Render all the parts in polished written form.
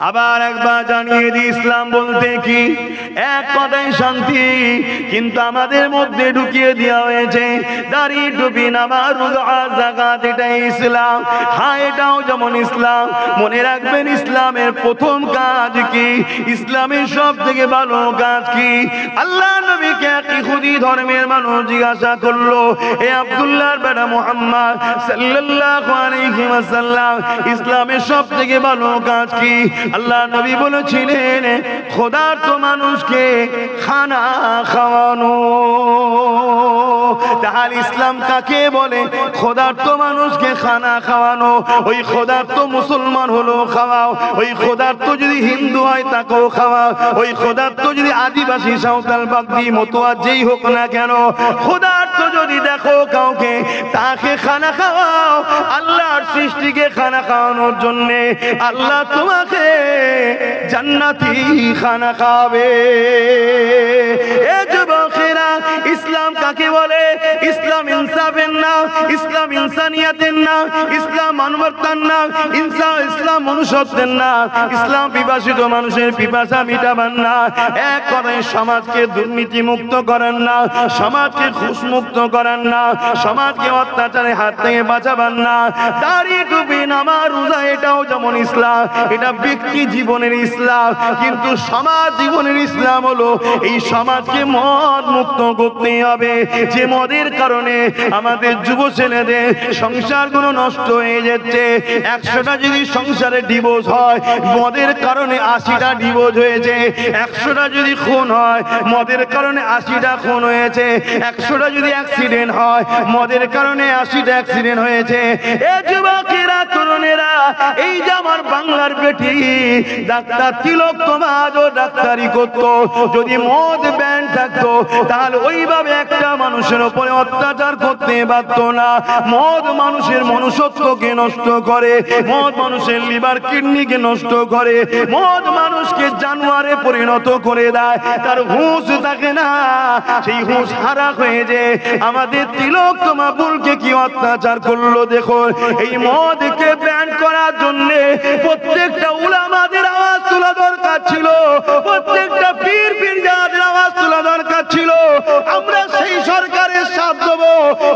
আবার একবার জানিয়ে দিই, ইসলাম বলতে কি? এক কথায় শান্তি। কিন্তু আমাদের মধ্যে ঢুকিয়ে দেওয়া হয়েছে দাড়ি, টুপি, নামাজ, রোজা, যাকাত, এটাই ইসলাম। হ্যাঁ, এটাও যেমন ইসলাম। মনে রাখবেন, ইসলামের প্রথম কাজ কি? ইসলামের সব থেকে ভালো কাজ কি? আল্লাহ নবীকে এক ইহুদি ধর্মের মানুষ জিজ্ঞাসা করলো, এ আব্দুল্লাহর বেটা মুহাম্মদ সাল্লাল্লাহু আলাইহি ওয়াসাল্লাম, ইসলামের সব থেকে ভালো কাজ কি? আল্লাহ নবী বলেছিলেন, ক্ষুধার্ত মানুষকে খানা খাওয়ানো। তাহলে ইসলাম কাকে বলে? ক্ষুধার্ত মানুষকে খানা খাওয়ানো। ওই ক্ষুধার্ত মুসলমান হলো খাওয়াও, ওই ক্ষুধার্ত যদি হিন্দু হয় তাকেও খাওয়াও, ওই ক্ষুধার্ত যদি আদিবাসী, সাঁওতাল, বাগদি, মতুয়া যেই হোক না কেন, ক্ষুধার্ত যদি দেখো কাউকে, তাকে খানা খাওয়াও। আল্লাহর সৃষ্টিকে খানা খাওয়ানোর জন্যে আল্লাহ তোমাকে জান্নাতি খানা খাওয়াবে। এ যুবকেরা, ইসলাম কাকে বলে? ইসলাম ইনসাফের নাম, ইসলাম ইনসানিয়াতের নাম, ইসলাম মানবতার নাম, ইসলাম মনুষ্যত্বের নাম, ইসলাম পিপাসিত মানুষের পিপাসা মিটাবার না। এক কথায় সমাজকে দুর্নীতি মুক্ত করেন না, সমাজকে ঘুষ মুক্ত করেন না, সমাজকে অত্যাচারের হাত থেকে বাঁচাবার না। দাড়ি, টুপি, নামাজ, রোজা, এটাও যেমন ইসলাম, এটা ব্যক্তি জীবনের ইসলাম। কিন্তু সমাজ জীবনের ইসলাম হলো এই সমাজকে মদ মুক্ত করতে হবে। যে মদের কারণে আমাদের যুব ছেলেদের সংসারগুলো নষ্ট হয়ে যাচ্ছে। 100টা যদি সংসারে ডিভোর্স হয়, মদের কারণে 80টা ডিভোর্স হয়েছে। 100টা যদি খুন হয়, মদের কারণে 80টা খুন হয়েছে। 100টা যদি অ্যাক্সিডেন্ট হয়, মদের কারণে 80টা অ্যাক্সিডেন্ট হয়েছে। এ যুবকেরা, তরুণেরা, এই যে আমার বাংলার বেটি ডাক্তার তিলক তোমাজও ডাক্তারি করতো, যদি মদ ব্যান থাকতো তাহলে ওইভাবে একটা মানুষের উপরে অত্যাচার করতে পারত না। মদ মানুষের মনুষ্যত্বকে নষ্ট করে, মদ মানুষের লিভার কিডনিকে নষ্ট করে, মদ মানুষকে জানোয়ারে পরিণত করে দেয়। তার হুঁশ থাকে না, সেই হুঁশ হারা হয়ে যে আমাদের তিলক তোমাবুলকে কি অত্যাচার করলো দেখো। এই মদকে ব্যান করার জন্য প্রত্যেকটা উলামাদের আওয়াজ তোলা দরকার ছিল, প্রত্যেকটা পীর পীরজাদের আওয়াজ তোলা দরকার ছিল। আমরা সেই সরকারের সাথ দেবো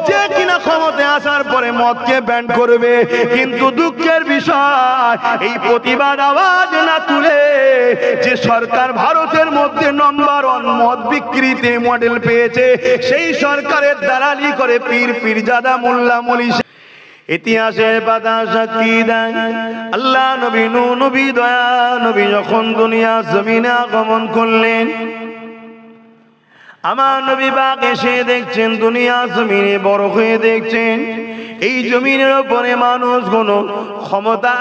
যে কিনা ক্ষমতায় আসার পরে মদকে ব্যান করবে। কিন্তু দুঃখের বিষয়, এই প্রতিবাদ আওয়াজ না তুলে যে সরকার ভারতের মধ্যে নম্বর 1 মদ বিক্রিতে মডেল পেয়েছে, সেই সরকারের দালালি করে পীর পীরজাদা, মোল্লা মলি। ইতিহাসের পাতা সাক্ষী দেয়, আল্লাহ নবী নূহ নবী, দয়া নবী যখন দুনিয়া জমিনে আগমন করলেন, আমার নবী পাক এসে দেখছেন দুনিয়া জমিনে বড় হয়ে দেখছেন এই জমিনের উপরে মানুষগুলো ক্ষমতা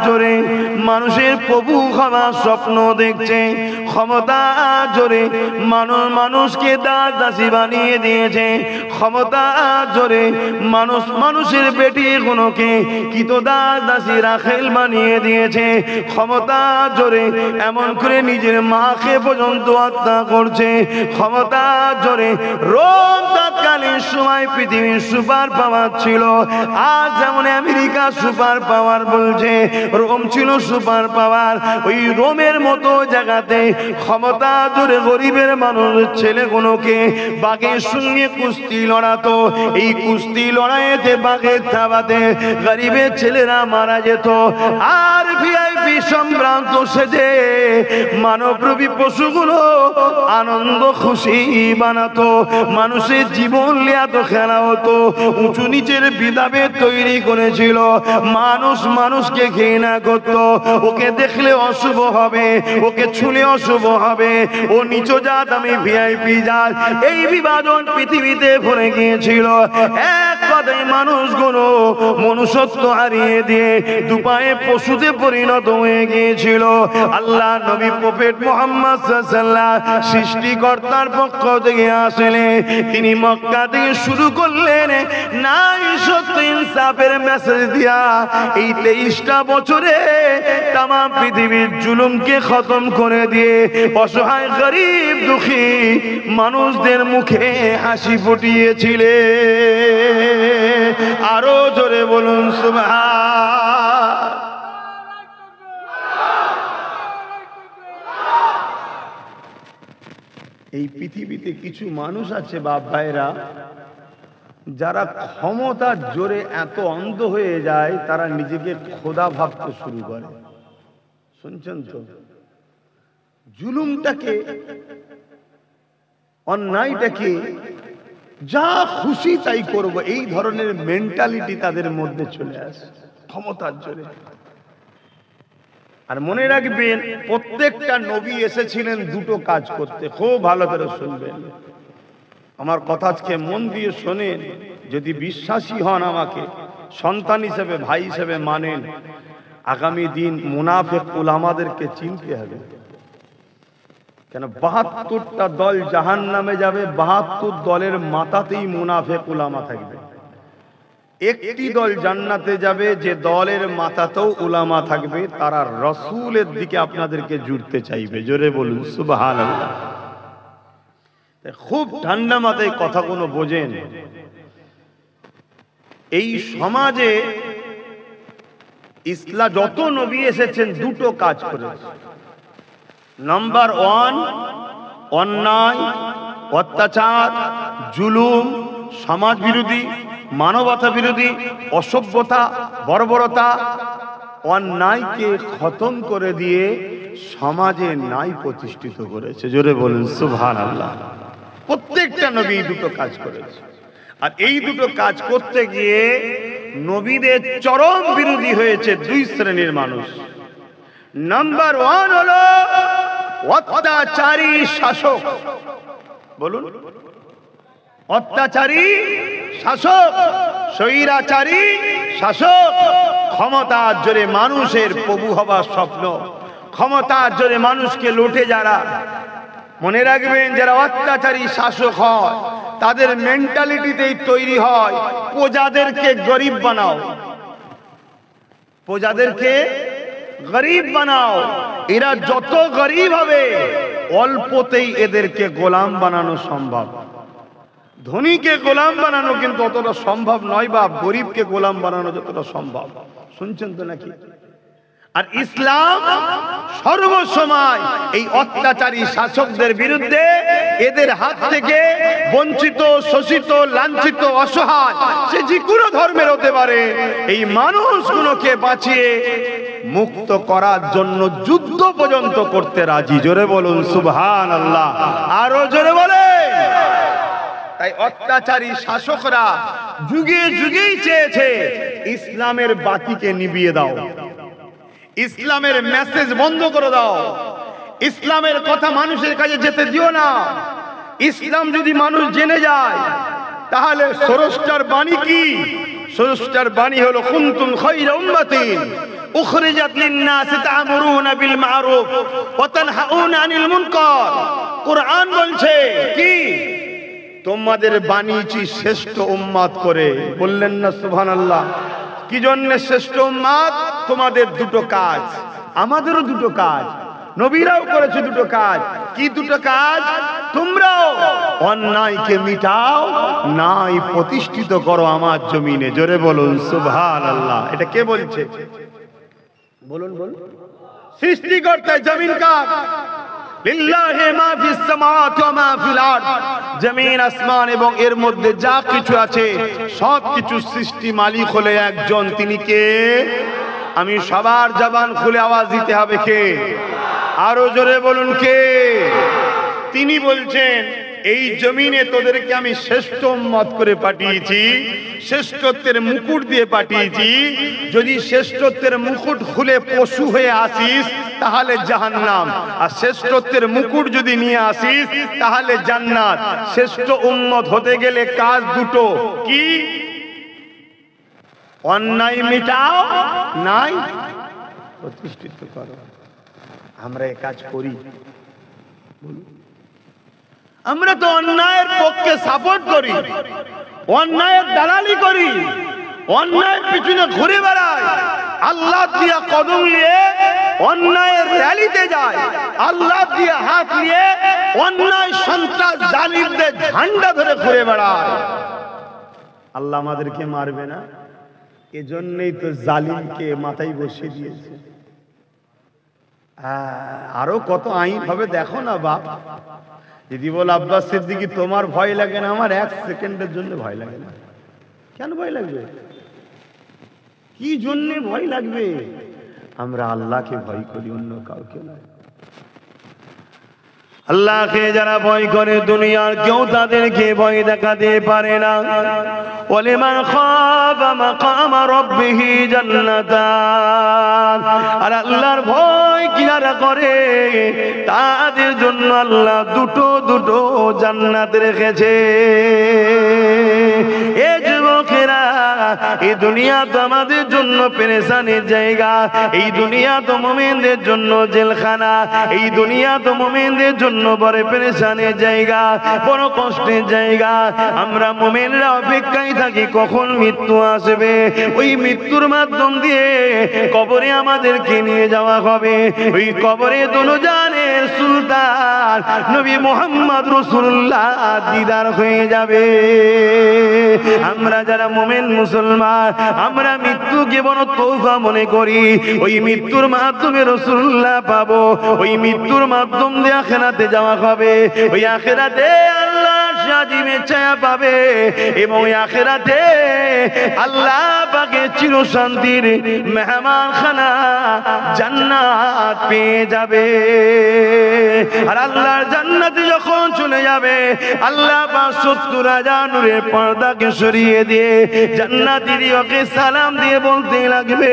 জোরে মানুষের প্রভু হওয়ার স্বপ্ন দেখছে। ক্ষমতা জোরে মানুষকে দাস দাসী বানিয়ে দিয়েছে। ক্ষমতা জোরে মানুষের বেটিগুলোকে কিতদাস দাসী রাখেল বানিয়ে দিয়েছে। ক্ষমতা জোরে এমন করে নিজের মাকে পর্যন্ত হত্যা করছে। ক্ষমতা জোরে রোম তৎকালীন সময় পৃথিবীর সুপার পাওয়ার ছিল। আজ যেমন আমেরিকা সুপার পাওয়ার বলছে, রোম ছিল সুপার পাওয়ার। ওই রোমের মতো জায়গাতে ক্ষমতা জোরে গরিবের মানুষ ছেলেগুলোকে বাঘের সঙ্গে কুস্তি লড়াতো। এই কুস্তি লড়াইতে বাঘের থাবাতে গরিবের ছেলেরা মারা যেত। আর ভিআইপি সম্ভ্রান্ত সেজে মানবরূপী পশুগুলো আনন্দ খুশি বানাতো। মানুষের জীবন লিয়াতো, খেলা হতো। উঁচু নিচের বিধাভেদ তৈরি করেছিল। মানুষ মানুষকে ঘৃণা করত। ওকে দেখলে অশুভ হবে, ওকে ছুলে অশুভ হবে, ও নিচ জাত, আমি ভিআইপি জাত। এই বিভাজন পৃথিবীতে ভরে গিয়েছিল। এক কথায় মানুষগুলো মনুষ্যত্ব হারিয়ে দিয়ে দুপায়ে পশুতে পরিণত হয়ে গিয়েছিল। আল্লাহ নবী প্রফেট মুহাম্মদ সাল্লাল্লাহু আলাইহি ওয়াসাল্লাম সৃষ্টিকর্তার পক্ষ থেকে আসলে তিনি মক্কা থেকে শুরু করলেন নাই সত্য ইনসাফের মেসেজ দিয়া। এই 23টা বছরে তাম পৃথিবীর জুলুমকে খতম করে দিয়ে অসহায় গরিব দুঃখী মানুষদের মুখে হাসি ফুটিয়েছিলে। আরো জোরে বলুন সুবহান। এই পৃথিবীতে কিছু মানুষ আছে বাপ ভাইরা, যারা ক্ষমতার জোরে এত অন্ধ হয়ে যায় তারা নিজেকে খোদা ভাবতে শুরু করে। শুনছেন তো? জুলুমটাকে, অন্যায়টাকে যা খুশি তাই করব, এই ধরনের মেন্টালিটি তাদের মধ্যে চলে আসে ক্ষমতার জোরে। আর মনে রাখবেন, প্রত্যেকটা নবী এসেছিলেন দুটো কাজ করতে। খুব ভালো করে শুনবেন আমার কথা, আজকে মন দিয়ে শোনেন। যদি বিশ্বাসী হন, আমাকে সন্তান হিসেবে, ভাই হিসেবে মানেন, আগামী দিন মুনাফিক উলামাদেরকে চিনতে হবে। কেন ৭২টা দল জাহান্নামে যাবে, ৭২ দলের মাথাতেই মুনাফিক উলামা থাকবে। একটি দল জান্নাতে যাবে, যে দলের মাথাতেও উলামা থাকবে, তারা রাসূলের দিকে আপনাদেরকে জুড়তে চাইবে। জোরে বলুন সুবহানাল্লাহ। খুব ঠান্ডা মাথায় কথাগুলো বোঝেন। এই সমাজে ইসলাম যত নবী এসেছেন দুটো কাজ করেছে। নাম্বার 1, অন্যায়, অত্যাচার, জুলুম, সমাজ বিরোধী, মানবতা বিরোধী, অসভ্যতা, বর্বরতা, অন্যায়কে খতম করে দিয়ে সমাজে ন্যায় প্রতিষ্ঠিত করেছে। জোরে বলুন সুবহানাল্লাহ। প্রত্যেকটা নবী দুটো কাজ করেছে। আর এই দুটো কাজ করতে গিয়ে নবীদের চরম বিরোধী হয়েছে দুই শ্রেণীর মানুষ। নাম্বার 1 হলো অত্যাচারী শাসক। বলুন, অত্যাচারী শাসক, স্বৈরাচারী শাসক, ক্ষমতার জোরে মানুষের প্রভু হবার স্বপ্ন, ক্ষমতার জোরে মানুষকে লুটে যারা। মনে রাখবেন, যারা অত্যাচারী শাসক হয় তাদের মেন্টালিটিতেই তৈরি হয় প্রজাদেরকে গরিব বানাও, প্রজাদেরকে গরিব বানাও। এরা যত গরিব হবে অল্পতেই এদেরকে গোলাম বানানো সম্ভব। ধনীকে গোলাম বানানো কিন্তু অতটা সম্ভব নয়, বা গরিবকে গোলাম বানানো যতটা সম্ভব। শুনছেন তো নাকি? আর ইসলাম সর্বসময় এই অত্যাচারী শাসকদের বিরুদ্ধে, এদের হাত থেকে বঞ্চিত, শোষিত, লাঞ্ছিত, অসহায়, সে যে কোনো ধর্মের হতে পারে, এই মানুষগুলোকে বাঁচিয়ে মুক্ত করার জন্য যুদ্ধ পর্যন্ত করতে রাজি। জোরে বলুন সুবহানাল্লাহ। আরো জোরে বলেন। তাই অত্যাচারী শাসকরা যুগে যুগেই চেয়েছে ইসলামের বাতিকে নিভিয়ে দাও, ইসলামের মেসেজ বন্ধ করে দাও, ইসলামের কথা মানুষের কাছে যেতে দিও না। ইসলাম যদি মানুষ জেনে যায় তাহলে স্রষ্টার বাণী কি? স্রষ্টার বাণী হলো কুনতুম খায়রা উম্মাতিন উখরিজাত লিন-নাস তা'মুরুনা বিল মা'রুফ ওয়া তানহাউনা আনিল মুনকার। কুরআন বলছে কি? তোমাদের বানিয়েছি শ্রেষ্ঠ উম্মত করে। বললেন না সুবহানাল্লাহ? কি জন্য শ্রেষ্ঠ উম্মত? তোমাদের দুটো কাজ, আমাদেরও দুটো কাজ, নবীরাও করেছে দুটো কাজ। কি দুটো কাজ? তোমরাও অন্যায়কে মিটাও, ন্যায় প্রতিষ্ঠিত করো আমার জমিনে। জোরে বলুন সুবহানাল্লাহ। এটা কে বলছে? বলুন বলুন। সৃষ্টিকর্তা। জমিন কার? লিল্লাহি মা ফিস সামাওয়াতি ওয়া মা ফিল আরদ। জমিন, আসমান এবং এর মধ্যে যা কিছু আছে সব কিছু সৃষ্টি মালিক হলে একজন। তিনি কে? আমি সবার জবান খুলে আওয়াজ দিতে হবে, কে? আরো জোরে বলুন, কে? তিনি বলছেন, এই জমিনে তোদেরকে আমি শ্রেষ্ঠ উম্মত করে পাঠিয়েছি, শ্রেষ্ঠত্বের মুকুট দিয়ে পাঠিয়েছি। যদি শ্রেষ্ঠত্বের মুকুট খুলে পশু হয়ে আসিস তাহলে জাহান্নাম, আর শ্রেষ্ঠত্বের মুকুট যদি নিয়ে আসিস তাহলে জান্নাত। শ্রেষ্ঠ উম্মত হতে গেলে কাজ দুটো। কি? অন্যায় মিটাও, নাই প্রতিষ্ঠিত করো। আমরা এই কাজ করি? আমরা তো অন্যায়ের পক্ষে সাপোর্ট করি, অন্যায়ের দালালি করি, অন্যায়ের পিছনে ঘুরে বেড়াই, আল্লাহ দিয়া কদম নিয়ে অন্যায়ের র্যালিতে যায়, আল্লাহ দিয়া হাত নিয়ে অন্যায় সন্ত্রাস জালিমদের ঝান্ডা ধরে ঘুরে বেড়ায়। আল্লাহ আমাদেরকে মারবে না? এজন্যই তো জালিমকে মাথায় বসিয়ে দিয়েছে। আরো কত আইন হবে দেখো না বাপ। যদি বল আব্বাস সিদ্দিকী তোমার ভয় লাগে না, আমার এক সেকেন্ডের জন্য ভয় লাগে না। কেন ভয় লাগবে? কি জন্য ভয় লাগবে? আমরা আল্লাহকে ভয় করি, অন্য কাউকে না। আল্লাহকে যারা ভয় করে দুনিয়ার কেউ তাদেরকে ভয় দেখাতে পারে না। ওয়ালিমান খাফা মাকামা রাব্বিহি জান্নাতান, আর আল্লাহর ভয় যারা করে তাদের জন্য আল্লাহ দুটো দুটো জান্নাত রেখেছে। এ যুবকেরা, এই দুনিয়া তো আমাদের জন্য পেরেশানির জায়গা, এই দুনিয়া তো মুমিনদের জন্য জেলখানা, এই দুনিয়া তো মুমিনদের জন্য বড় পেরেশানির জায়গা, বড় কষ্টের জায়গা। আমরা মুমিনরা অপেক্ষায় থাকি কখন মৃত্যু আসবে, ওই মৃত্যুর মাধ্যম দিয়ে কবরে আমাদেরকে নিয়ে যাওয়া হবে। ওই কবরে দুজাহানের সুলতান নবী মুহাম্মদ রাসূলুল্লাহ দিদার হয়ে যাবে। আমরা যারা মুমিন মুসলমান, আমরা মৃত্যুকে বড় তৌফা মনে করি। ওই মৃত্যুর মাধ্যমে রাসূলুল্লাহ পাবো, ওই মৃত্যুর মাধ্যম দিয়ে আখিরাতে যাওয়া হবে। ওই আখিরাতে আল্লাহ সাজিমে ছায়া পাবে, এবং ওই আখিরাতে আল্লাহ পাকের চির শান্তির মেহমানখানা জান্নাত পেয়ে যাবে। আর আল্লাহর জান্নাতে যখন চলে যাবে, আল্লাহ পাক ৭০,০০০ নূরের পর্দাকে সরিয়ে দিয়ে জান্নাতীদেরকে সালাম দিয়ে বলতে লাগবে,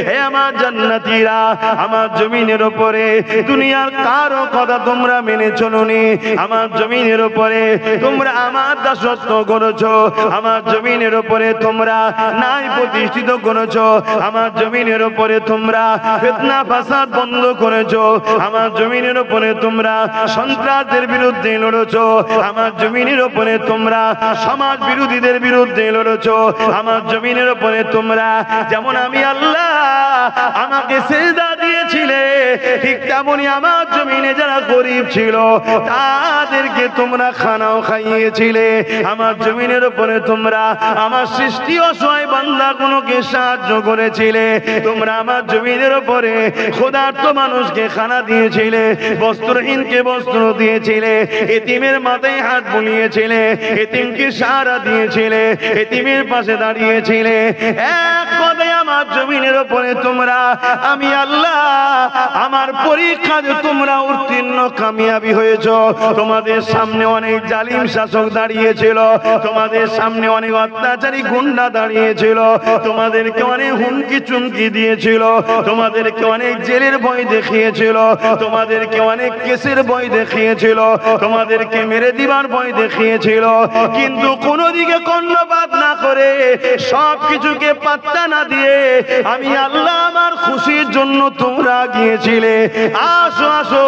হে আমার জান্নাতীরা, আমার জমিনের উপরে দুনিয়ার কারো কথা তোমরা মেনে চলোনি, আমার জমিনের উপরে তোমরা আমার দাসত্ব করেছো, আমার জমিনের উপরে তোমরা নাই প্রতিষ্ঠিত করেছো, আমার জমিনের উপরে তোমরা ফিতনা ফাসাদ বন্ধ করেছো, আমার জমিনের উপরে তোমরা সন্ত্রাসের বিরুদ্ধে লড়েছো, আমার জমিনের উপরে তোমরা সমাজ বিরোধীদের বিরুদ্ধে লড়েছো, আমার জমিনের উপরে তোমরা যেমন আমি আল্লাহ আমাকে সিজদা দিয়েছিলে, ঠিক তেমনি আমার জমিনে যারা গরিব ছিল তাদেরকে তোমরা খানাও খাইয়েছিলে, আমার জমিনের উপরে তোমরা আমার সৃষ্টি অসহায় বান্দাগুলোকে সাহায্য করেছিলে, তোমরা আমার জমিনের উপরে ক্ষুধার্ত মানুষকে খানা দিয়েছিলে, বস্ত্রহীনকে বস্ত্র দিয়েছিলে, এতিমের মাথায় হাত বুলিয়েছিলে, এতিমকে সাহারা দিয়েছিলে, এতিমের পাশে দাঁড়িয়েছিলে। এক কথায় আমার জমিনের উপরে তোমরা আমি আল্লাহ আমার পরীক্ষাতে তোমরা উত্তীর্ণ কামিয়াবি হয়েছো। তোমাদের সামনে অনেক জালিম শাসক দাঁড়িয়েছিল, তোমাদের সামনে অনেক অত্যাচারী গুন্ডা দাঁড়িয়েছিল, তোমাদেরকে অনেক হুমকি চুমকি দিয়েছিল, তোমাদেরকে অনেক জেলের ভয় দেখিয়েছিল, তোমাদেরকে অনেক কেসের ভয় দেখিয়েছিল, তোমাদেরকে মেরে দিবার ভয় দেখিয়েছিল, কিন্তু কোনো দিকে কর্ণপাত না করে সব কিছুকে পাত্তা না দিয়ে আমি আল্লাহ আমার খুশির জন্য তোমরা গিয়েছিলে। আসো আসো,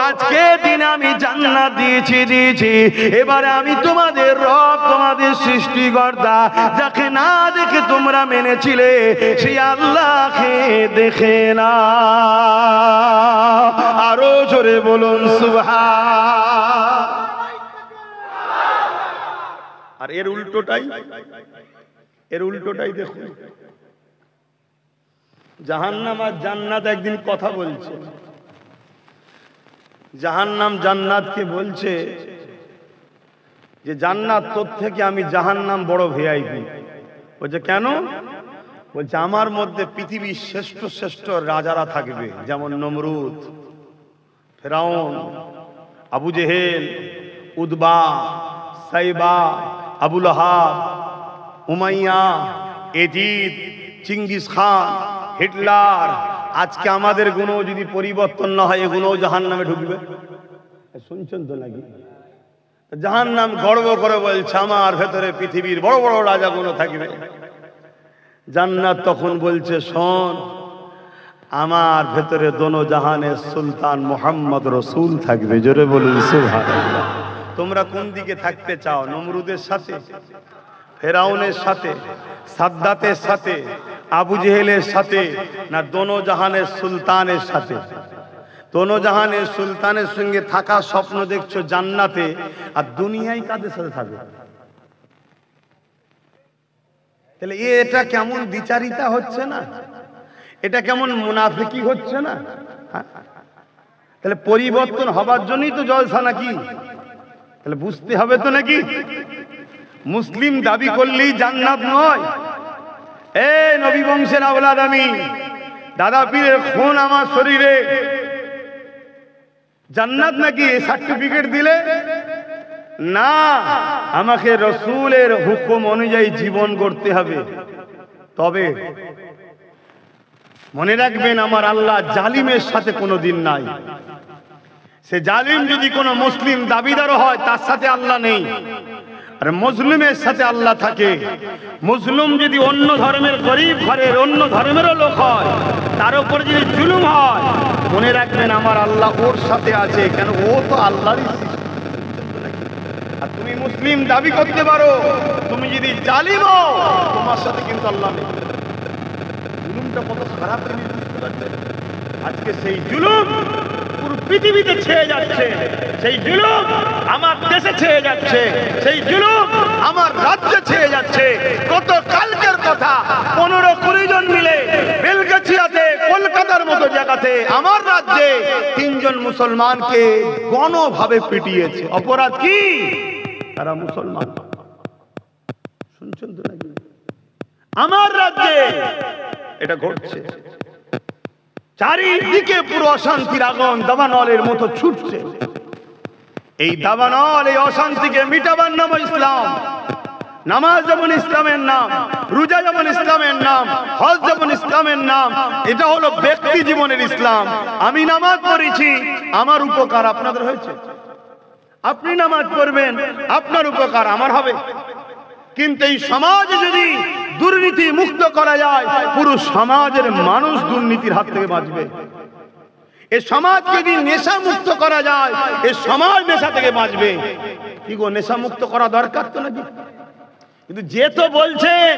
আজকে দিন আমি জান্নাত দিয়েছি, এবারে আমি তোমাদের রব, তোমাদের সৃষ্টিকর্তা, যাকে না দেখে তোমরা মেনেছিলে সেই আল্লাহকে দেখে না। আরো জোরে বলুন সুবহান। আর এর উল্টোটাই দেখুন, জাহান্নাম আর জান্নাত একদিন কথা বলছে। জাহান্নাম জান্নাতকে বলছে যে জান্নাত তোর থেকে আমি জাহান্নাম বড় ভিআইপি। বলছে কেন? বলছে আমার মধ্যে পৃথিবীর শ্রেষ্ঠ শ্রেষ্ঠ রাজারা থাকবে, যেমন নমরুদ, ফেরাউন, আবু জেহেল, উদবা, সাইবা, আবু লাহাব, উমাইয়া, এজিদ, চিঙ্গিস খান, হিটলার। আজকে আমাদের গুণ যদি পরিবর্তন না হয়, এগুলো জাহান্নামে ঢুকবে। শুনছেন তো নাকি? জাহান্নাম গর্ব করে বলছে আমার ভেতরে পৃথিবীর বড় বড় রাজাগুলো থাকবে। জান্নাত তখন বলছে শোন, আমার ভেতরে দোনো জাহানের সুলতান মুহাম্মদ রাসূল থাকবে। জোরে বলুন সুবহানাল্লাহ। তোমরা কোন দিকে থাকতে চাও? নমরুদের সাথে, ফেরাউনের সাথে, সাদ্দাতের সাথে, আবু জেহেলের সাথে, না দোনো জাহানের সুলতানের সাথে? দোনো জাহানের সুলতানের সঙ্গে থাকা স্বপ্ন দেখছো জান্নাতে, আর দুনিয়ায় কাদের সাথে থাকবে? তাহলে এটা কেমন বিচারিতা হচ্ছে না? এটা কেমন মুনাফিকি হচ্ছে না? তাহলে পরিবর্তন হবার জন্যই তো জলসা নাকি? তাহলে বুঝতে হবে তো নাকি মুসলিম দাবি করলেই জান্নাত নয়। নবী বংশের আওলাদ আমি, দাদা পীরের খুন আমার শরীরে, জান্নাত নাকি সার্টিফিকেট দিলে? না, আমাকে রসুলের হুকুম অনুযায়ী জীবন গড়তে হবে। তবে মনে রাখবেন, আমার আল্লাহ জালিমের সাথে কোনোদিন নাই। সে জালিম যদি কোনো মুসলিম দাবিদারও হয়, তার সাথে আল্লাহ নেই, আর মুসলিমের সাথে আল্লাহ থাকে। মুসলিম যদি অন্য ধর্মের গরিব ঘরের অন্য ধর্মেরও লোক হয়, তার উপর যদি জুলুম হয়, মনে রাখবেন আমার আল্লাহ ওর সাথে আছে। কেন? ও তো আল্লাহরই সৃষ্টি। আর তুমি মুসলিম দাবি করতে পারো, তুমি যদি জালিম হও, তোমার সাথে কিন্তু আল্লাহ নেই। জুলুমটা কত খারাপ জিনিস বুঝতে পারছেন? আজকে সেই জুলুম পুরো পৃথিবীতে ছেয়ে যাচ্ছে, সেই জুলুম আমার দেশে ছেয়ে যাচ্ছে, সেই জুলুম আমার রাজ্যে ছেয়ে যাচ্ছে। কত কালকের কথা, 15-20 জন মিলে বেলগাছিয়াতে, কলকাতার মতো জায়গাতে, আমার রাজ্যে 3 জন মুসলমানকে গণভাবে পিটিয়েছে। অপরাধ কি? তারা মুসলমান। শুনছেন তো নাকি? আমার রাজ্যে এটা ঘটছে। চারিদিকে পুরো অশান্তির আগুন দাবানলের মতো ছুটছে। এই দাবানল, এই অশান্তিকে মিটাবার নাম ইসলাম। নামাজ যেমন ইসলামের নাম, রোজা যেমন ইসলামের নাম, হজ যেমন ইসলামের নাম, এটা হলো ব্যক্তি জীবনের ইসলাম। আমি নামাজ পড়েছি, আমার উপকার আপনাদের হয়েছে। আপনি নামাজ পড়বেন, আপনার উপকার আমার হবে। কিন্তু এই সমাজে যদি দুর্নীতি মুক্ত করা যায়, পুরো সমাজের মানুষ দুর্নীতির হাত থেকে বাঁচবে। এই সমাজকে যদি নেশা মুক্ত করা যায়, এই সমাজ নেশা থেকে বাঁচবে। কি গো, নেশা মুক্ত করা দরকার তো নাকি? কিন্তু যে তো বলছেন,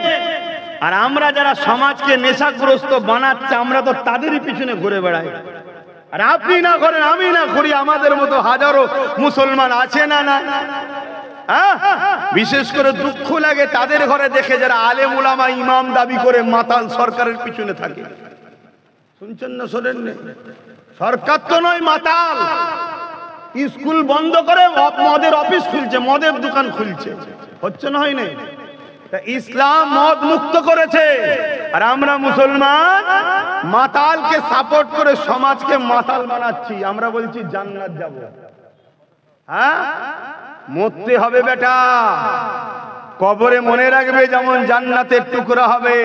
আর আমরা যারা সমাজকে নেশাগ্রস্ত বানাচ্ছে, আমরা তো তাদেরই পিছনে ঘুরে বেড়াই। আর আপনি না করেন, আমি না করি, আমাদের মতো হাজারো মুসলমান আছে না? না, বিশেষ করে দুঃখ লাগে তাদের ঘরে দেখে যারা আলেম উলামা ইমাম দাবি করে মাতাল সরকারের পিছনে থাকে। শুনছেন না শোনেন? সরকার তো নয়, মাতাল। স্কুল বন্ধ করে মদের অফিস খুলছে, মদের দোকান খুলছে। হচ্ছে না? হয় না? ইসলাম মদ মুক্ত করেছে, আর আমরা মুসলমান মাতালকে সাপোর্ট করে সমাজকে মাতাল বানাচ্ছি। আমরা বলছি জান্নাত যাব। মরতে হবে বেটা, কবরে মনে রাখবে যেমন জান্নাতের টুকরা হবে,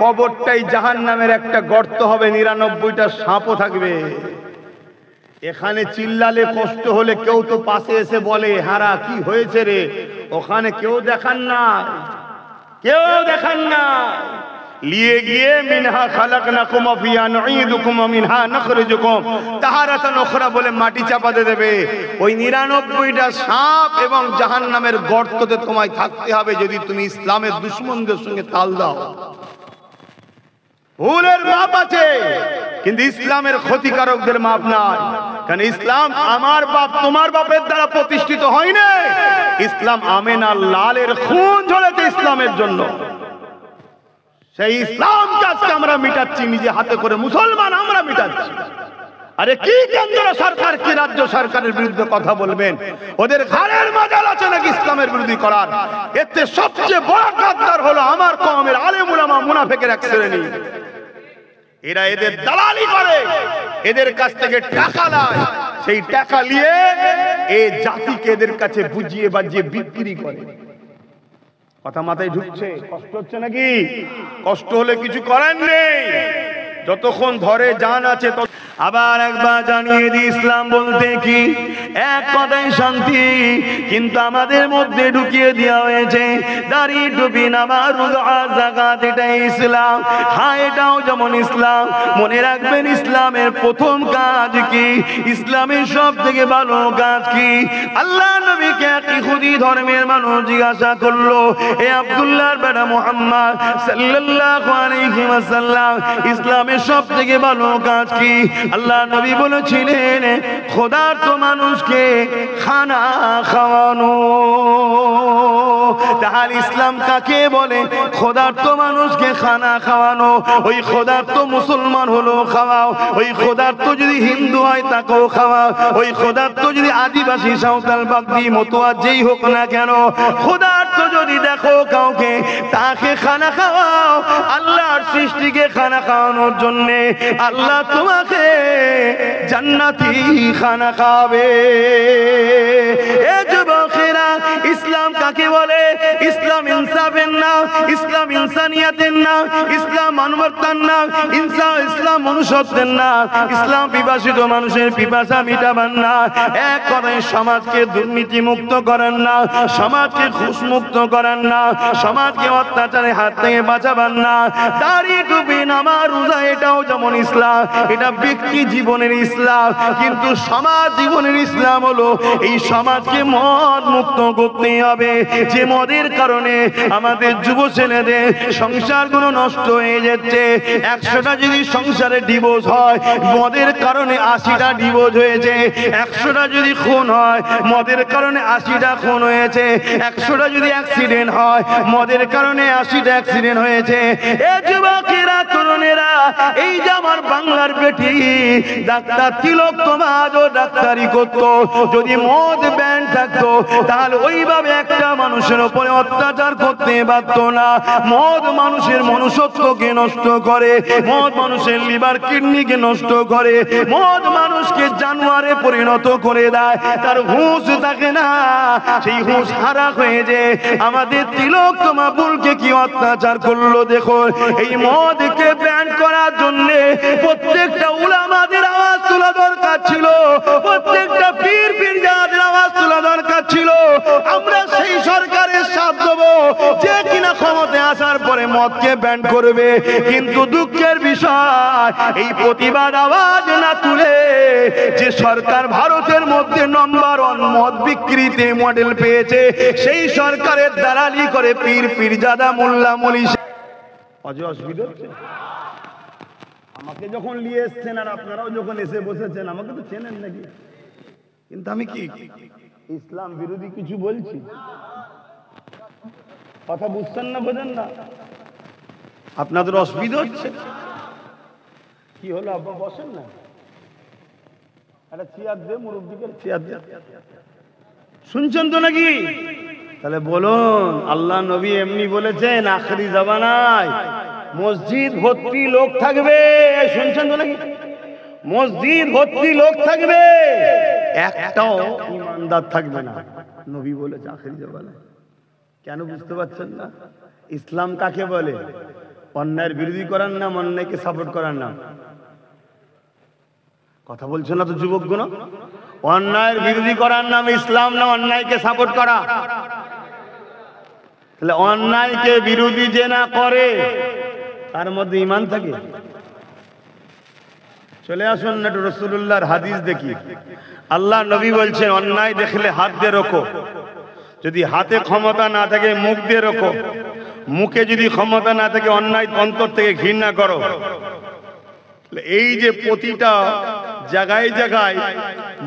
কবরটাই জাহান্নামের একটা গর্ত হবে, 99টা সাপও থাকবে। এখানে চিল্লালে কষ্ট হলে কেউ তো পাশে এসে বলে, হারা কি হয়েছে রে? ওখানে কেউ দেখান না, কেউ দেখান না। লিয়ে গিয়ে মিনহা খালাকনাকুম ওয়া ফিহা নুঈদুকুম ওয়া মিনহা নখরিজুকুম তাহারাতান উখরা বলে মাটি চাপাতে দেবে। ওই 99টা সাপ এবং জাহান্নামের গর্ততে তোমায় থাকতে হবে যদি তুমি ইসলামের দুশমনদের সঙ্গে তাল দাও। ভুলের মাপ আছে, কিন্তু ইসলামের ক্ষতিকারকদের মাপ নাই। কারণ ইসলাম আমার বাপ তোমার বাপের দ্বারা প্রতিষ্ঠিত হয় না। ইসলাম আমেনা লালের খুন ঝরেছে ইসলামের জন্য। সেই ইসলামকে আজকে আমরা মিটাচ্ছি নিজে হাতে করে, মুসলমান আমরা মিটাচ্ছি। আরে কি কেন্দ্র সরকার, কি রাজ্য সরকারের বিরুদ্ধে কথা বলবেন? ওদের ঘাড়ের মাজাল আছে নাকি ইসলামের বিরোধী করার? এতে সবচেয়ে বড় গাদ্দার হলো আমার কওমের আলেম উলামা মুনাফিকের এক শ্রেণী। এরা এদের দালালি করে, এদের কাছ থেকে টাকা নেয়, সেই টাকা নিয়ে এই জাতিকে এদের কাছে বুঝিয়ে বাজিয়ে বিক্রি করে। কথা মাথায় ঢুকছে? কষ্ট হচ্ছে নাকি? কষ্ট হলে কিছু করার নেই, যতক্ষণ ধরে জান আছে। আবার একবার জানিয়ে দিই, ইসলাম বলতে কি এক কথাই শান্তি, কিন্তু আমাদের মধ্যে ঢুকিয়ে দেওয়া হয়েছে দাড়ি টুপি নামাজ রোজা যাকাত, এটাই ইসলাম। হ্যাঁ, এটাও যেমন ইসলাম। মনে রাখবেন ইসলামের প্রথম কাজ কি, ইসলামের সব থেকে ভালো কাজ কি? আল্লাহ নবীকে এক ইহুদি ধর্মের মানুষ জিজ্ঞাসা করলো, এ আব্দুল্লাহর বেটা মুহাম্মদ সাল্লাল্লাহু আলাইহি ওয়াসাল্লাম, ইসলামের সব থেকে ভালো কাজ কি? আল্লাহ নবী বলেছিলেন, খোদার তো মানুষ মানুষকে খানা খাওয়ানো। তাহলে ইসলাম কাকে বলে? ক্ষুধার্ত মানুষকে খানা খাওয়ানো। ওই ক্ষুধার্ত মুসলমান হলো খাওয়াও, ওই ক্ষুধার্ত যদি হিন্দু হয় তাকেও খাওয়াও, ওই ক্ষুধার্ত যদি আদিবাসী সাঁওতাল বাগদি মতুয়া যেই হোক না কেন, ক্ষুধার্ত যদি দেখো কাউকে তাকে খানা খাওয়াও। আল্লাহর সৃষ্টিকে খানা খাওয়ানোর জন্যে আল্লাহ তোমাকে জান্নাতি খানা খাওয়াবে। এ যুবকেরা, ইসলাম কাকে বলে? ইসলাম ইনসাফের নাম, ইসলাম ইনসানিয়াতের নাম, ইসলাম মানবতার নাম, ইসলাম মনুষ্যত্বের নাম, ইসলাম পিপাসিত মানুষের পিপাসা মিটাবার না। এক কথায় সমাজকে দুর্নীতি মুক্ত করার না, সমাজকে ঘুষ মুক্ত করার না, সমাজকে অত্যাচারের হাত থেকে বাঁচাবার না। দাড়ি টুপি নামাজ রোজা এটাও যেমন ইসলাম, এটা ব্যক্তি জীবনের ইসলাম, কিন্তু সমাজ জীবনের ইসলাম হলো এই সমাজকে মদ মুক্ত করতে হবে। যে মদের কারণে আমাদের যুব ছেলেদের সংসারগুলো নষ্ট হয়ে যাচ্ছে। 100টা যদি সংসারে ডিভোর্স হয়, মদের কারণে 80টা ডিভোর্স হয়েছে। 100টা যদি খুন হয়, মদের কারণে 80টা খুন হয়েছে। 100টা যদি অ্যাক্সিডেন্ট হয়, মদের কারণে 80টা অ্যাক্সিডেন্ট হয়েছে। এ যুবকেরা, তরুণেরা, এই যে আমার বাংলার বেটি ডাক্তার তিলক তোমারও ডাক্তারি করতো, যদি মদ ব্যান থাকতো তাহলে ওইভাবে একটা মানুষের উপরে অত্যাচার করতে পারত না। মদ মানুষের মনুষ্যত্বকে নষ্ট করে, মদ মানুষের লিভার কিডনিকে নষ্ট করে, মদ মানুষকে জানোয়ারে পরিণত করে দেয়। তার হুঁশ থাকে না, সেই হুঁশ হারা হয়ে যে আমাদের তিলক তোমা বুলকে কি অত্যাচার করলো দেখো। এই মদকে ব্যান করার জন্য প্রত্যেকটা উলামাদের আওয়াজ তোলা দরকার ছিল, প্রত্যেকটা পীর পীরজাদের আওয়াজ তোলা দরকার ছিল। আমরা সেই সরকারের সাথ দেবো যে কিনা ক্ষমতায় আসার পরে মদকে ব্যান করবে, কিন্তু দুঃখের বিষয় এই প্রতিবাদ আওয়াজ না তুলে যে সরকার ভারতের মধ্যে নম্বর 1 মদ বিক্রিতে মডেল পেয়েছে, সেই সরকারের দালালি করে পীর পীরজাদা মোল্লা মলি। অসুবিধা হচ্ছে? আমাকে যখন নিয়ে এসছেন আর আপনারাও যখন এসে বসেছেন, আমাকে তো চেনেন নাকি? কিন্তু আমি কি ইসলাম বিরোধী কিছু বলছি? কথা বুঝছেন না, বোঝেন না? আপনাদের অসুবিধা হচ্ছে? কি হলো? আব্বা বসেন না, একটা চেয়ার দে, মুরব্বিকে চেয়ার দে। শুনছেন তো নাকি? তাহলে বলুন, আল্লাহ নবী এমনি বলেছেন আখরি জামানায় মসজিদ ভর্তি লোক থাকবে। শুনছেন তো নাকি? মসজিদ ভর্তি লোক থাকবে, একটাও ইমানদার থাকবে না। নবী বলেছে আখরি জামানায়। কেন বুঝতে পারছেন না? ইসলাম কাকে বলে? অন্যায়ের বিরোধী করার নাম, অন্যায়কে সাপোর্ট করার নাম। কথা বলছে না তো যুবকগুলো? অন্যায়ের বিরোধী করার নাম ইসলাম না অন্যায়কে সাপোর্ট করা? তাহলে অন্যায়কে বিরোধী যে না করে তার মধ্যে ঈমান থাকে? চলে আসুন না একটু রাসূলুল্লাহর হাদিস দেখি। আল্লাহ নবী বলছেন অন্যায় দেখলে হাত দিয়ে রোখো, যদি হাতে ক্ষমতা না থাকে মুখ দিয়ে রোখো, মুখে যদি ক্ষমতা না থাকে অন্যায় অন্তর থেকে ঘৃণা করো। এই যে প্রতিটা জায়গায় জায়গায়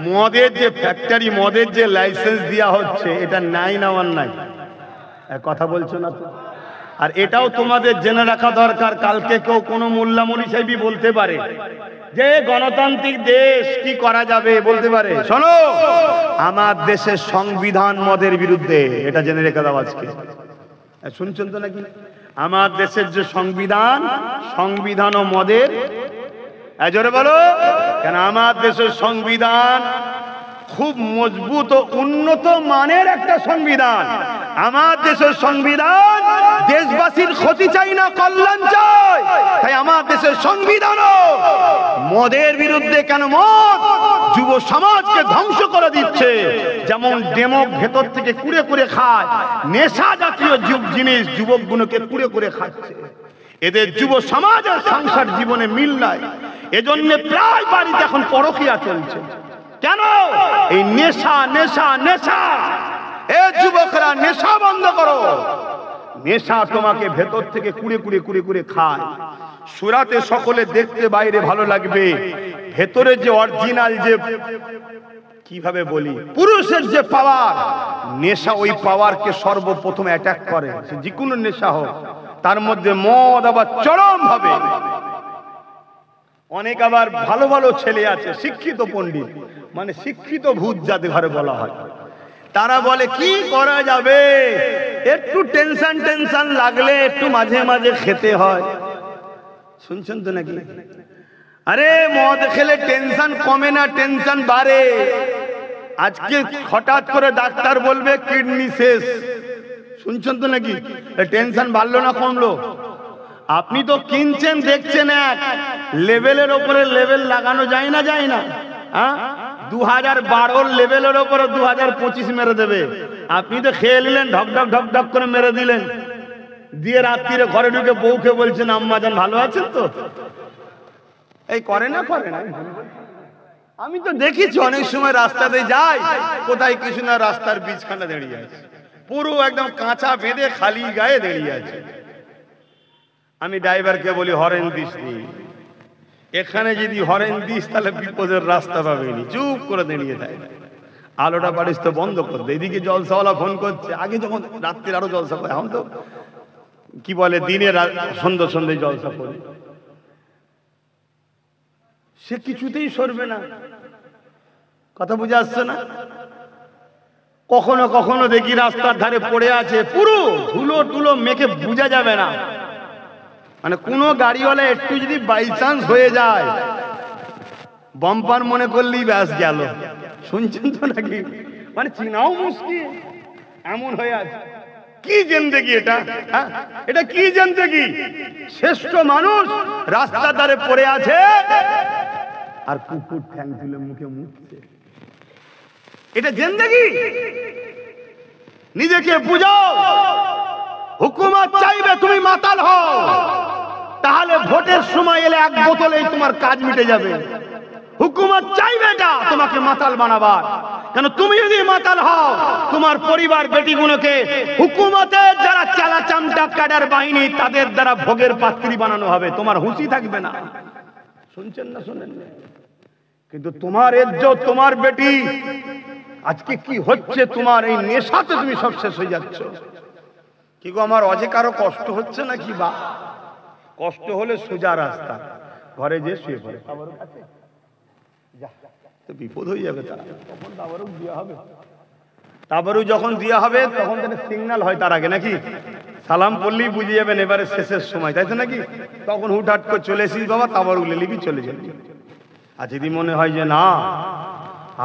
মদের যে ফ্যাক্টরি, মদের যে লাইসেন্স দেওয়া হচ্ছে, এটা নাই না অন্যায়? কথা বলছো না তো? আর এটাও তোমাদের জেনে রাখা দরকার, কালকে কেউ কোনো মোল্লা মৌলভী সাহেবই বলতে পারে যে গণতান্ত্রিক দেশ, কি করা যাবে বলতে পারে। শোনো, আমার দেশের সংবিধান মদের বিরুদ্ধে, এটা জেনে রেখে দাও আজকে। শুনছেন তো নাকি? আমার দেশের যে সংবিধান, সংবিধান ও মদের, জোরে বলো কেন? আমার দেশের সংবিধান খুব মজবুত ও উন্নত মানের একটা সংবিধান। আমার দেশের সংবিধান দেশবাসীর ক্ষতি চাই না, কল্যাণ চাই। তাই আমার দেশের সংবিধানও মদের বিরুদ্ধে। কেন? মদ যুব সমাজকে ধ্বংস করে দিচ্ছে। যেমন ডেমক ভেতর থেকে কুড়ে কুড়ে খায়, নেশা জাতীয় জিনিস যুবকগুলোকে কুড়ে কুড়ে খাচ্ছে। এদের যুব সমাজ আর সংসার জীবনে মিল নাই। এজন্য প্রায় বাড়িতে এখন পরকীয়া চলছে। কেন? এই নেশা নেশা নেশা। এ যুবকরা, নেশা বন্ধ করো। নেশা তোমাকে ভেতর থেকে কুড়ে কুড়ে কুড়ে কুড়ে খায়। সুরাতে সকলে দেখতে বাইরে ভালো লাগবে, ভেতরে যে অরিজিনাল যে কিভাবে বলি পুরুষের যে পাওয়ার, নেশা ওই পাওয়ারকে সর্বপ্রথম অ্যাটাক করে। সে যে কোনো নেশা হোক, তার মধ্যে মদ আবার চরম ভাবে। অনেক আবার ভালো ভালো ছেলে আছে শিক্ষিত পণ্ডিত, মানে শিক্ষিত ভূত যাদের ঘরে বলা হয়, তারা বলে কি করা যাবে, একটু টেনশন লাগলে একটু মাঝে মাঝে খেতে হয়। শুনছেন তো নাকি? আরে মদ খেলে টেনশন কমে না, টেনশন বাড়ে। আজকে হঠাৎ করে ডাক্তার বলবে কিডনি শেষ, শুনছেন তো নাকি? টেনশন বাড়লো না কমলো? আপনি তো কিনছেন দেখছেন, এক লেভেলের ওপরে লেভেল লাগানো যায় না, যায় না? হ্যাঁ, 2012 লেভেলের ওপরে 2025 মেরে দেবে। আপনি তো খেয়ে নিলেন, ঢক ঢক ঢক ঢক করে মেরে দিলেন, দিয়ে রাত্রিরে ঘরে ঢুকে বউকে বলছেন আম্মা জান ভালো আছেন তো? এই করে না, করে না? আমি তো দেখেছি অনেক সময় রাস্তাতে যাই, কোথায় কিছু না রাস্তার বীজখানা দাঁড়িয়ে আছে, পুরো একদম কাঁচা বেঁধে খালি গায়ে দাঁড়িয়ে আছে। আমি ড্রাইভারকে বলি হরেন দিস নি, এখানে যদি হরেন দিস তাহলে বিপদের রাস্তা পাবেনি। চুপ করে দাঁড়িয়ে থাকে, আলোটা বাড়িস তো বন্ধ করে দে। এদিকে জলসাওয়ালা ফোন করছে, আগে যখন রাত্রির আরো জলসা করে, এখন তো কি বলে দিনে সন্ধ্যে জলসা করে। সে কিছুতেই সরবে না, কথা বুঝে আসছে না? কখনো কখনো দেখি রাস্তার ধারে পড়ে আছে, পুরো ধুলো টুলো মেখে বোঝা যাবে না, মানে কোনো গাড়িওয়ালা একটু যদি বাই চান্স হয়ে যায়, বাম্পার মনে করলেই ব্যাস গেল। শুনছেন তো নাকি? মানে চিনাও মুশকিল, এমন হয়ে আছে। কি জিন্দেগি এটা? হ্যাঁ, এটা কি জিন্দেগি? শ্রেষ্ঠ মানুষ রাস্তার ধারে পড়ে আছে আর কুকুর ঠ্যাং তুলে মুখে মুখছে, এটা জিন্দেগি? নিজেকে বুঝাও। হুকুমত চাইবে তুমি মাতাল হও, তাহলে ভোটের সময় এলে এক বোতলেই তোমার কাজ মিটে যাবে। হুকুমত চাইবে এটা তোমাকে মাতাল বানাবার, কেন তুমি যদি মাতাল হও, তোমার পরিবার বেটিগুলোকে হুকুমতের যারা চালা চামটা ক্যাডার বাহিনী তাদের দ্বারা ভোগের পাত্রী বানানো হবে, তোমার হুঁশি থাকবে না। শুনছেন না? শোনেন না? কিন্তু তোমার ইজ্জত, তোমার বেটি, আজকে কি হচ্ছে, তোমার এই নেশাতে তুমি সব শেষ হয়ে যাচ্ছ। কি গো, আমার অজে কারো কষ্ট হচ্ছে নাকি? বা কষ্ট হলে সোজা রাস্তা, ঘরে যে শুয়ে পড়ে, বিপদ হয়ে যাবে। তারা তখন তাবারুক দেওয়া হবে, তাবারুক যখন দেওয়া হবে তখন তাদের সিগন্যাল হয় তার আগে নাকি, সালাম পড়লেই বুঝে যাবেন এবারে শেষের সময়, তাই তো নাকি? তখন হুটহাট করে চলে এসিস বাবা, তাবারুক লিবি চলে যাবি। আর যদি মনে হয় যে না,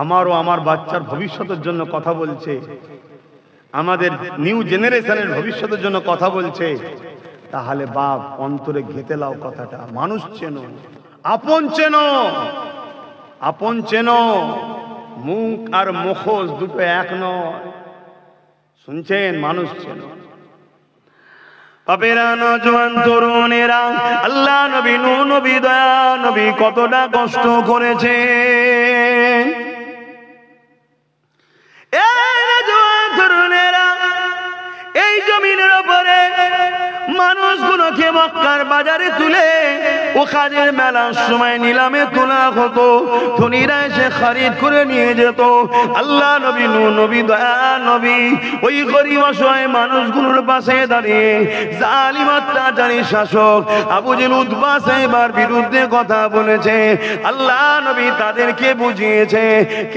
আমারও আমার বাচ্চার ভবিষ্যতের জন্য কথা বলছে, আমাদের নিউ জেনারেশনের ভবিষ্যতের জন্য কথা বলছে, তাহলে বাপ অন্তরে ঘেঁটে লাও কথাটা। মানুষ চেনো, আপন চেনো, আপন চেনো। মুখ আর মুখোশ দুটো এক নয়, শুনছেন? মানুষ চেনো। বাপেরা, নজওয়ান তরুণেরা, আল্লাহ নবী, নূহ নবী, দয়া নবী কতটা কষ্ট করেছে। এই নজওয়ান তরুণেরা, এই জমিনের উপরে মানুষগুলোকে মক্কার বাজারে তুলে ওখানের মেলার সময় নিলামে তোলা হতো, ধনীরা এসে খরিদ করে নিয়ে যেত। আল্লাহ নবী, নূহ নবী, দয়া নবী ওই গরিব অসহায় মানুষগুলোর পাশে দাঁড়িয়ে জালিম অত্যাচারী শাসক আবু জেহেল উতবা সাহেবের বিরুদ্ধে কথা বলেছে। আল্লাহ নবী তাদেরকে বুঝিয়েছে,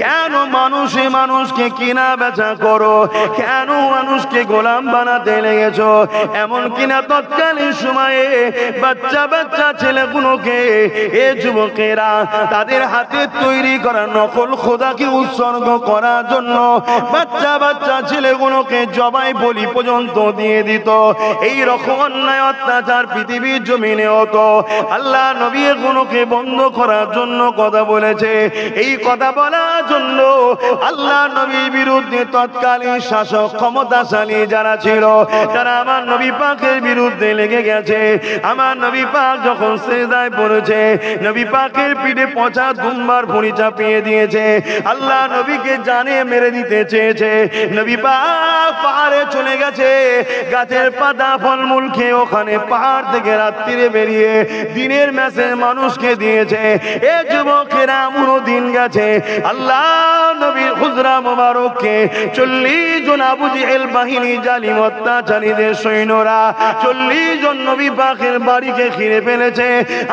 কেন মানুষে মানুষকে কিনা বেচা করো, কেন মানুষকে গোলাম বানাতে লেগেছো। এমন কিনা তৎকালীন সময়ে বাচ্চা বাচ্চা ছেলেগুলোকে, এ যুবকেরা তাদের হাতে তৈরি করা নকল খোদাকে উৎসর্গ করার জন্য বাচ্চা বাচ্চা ছেলেগুলোকে জবাই বলি পর্যন্ত দিয়ে দিত। এই রকম অন্যায় অত্যাচার পৃথিবীর জমিনে হতো। আল্লাহ নবী এগুলোকে বন্ধ করার জন্য কথা বলেছে। এই কথা বলার জন্য আল্লাহ নবীর বিরুদ্ধে তৎকালীন শাসক ক্ষমতাশালী যারা ছিল, যারা আমার নবী পাকের বিরুদ্ধে লেগে গেছে। আমার নবী পাক যখন শেষ সিজদায় পড়েছে, নবী পাকের পিঠে পচা দুম্বার ভুঁড়ি চাপিয়ে দিয়েছে। আল্লাহ নবীকে জানে মেরে দিতে চেয়েছে। নবী পাক পাহাড়ে চলে গেছে, গাছের পাতা ফলমূল খেয়ে ওখানে পাহাড় থেকে রাত্রিরে বেরিয়ে দিনের মেসে মানুষকে দিয়েছে। এ যুবকেরা এমনও দিন গেছে, আল্লাহ নবীর হুজরা মোবারককে 40 জন আবু জেহেল বাহিনী জালিম অত্যাচারীদের সৈন্যরা 40 জন নবী পাকের বাড়িকে ঘিরে ফেলেছে,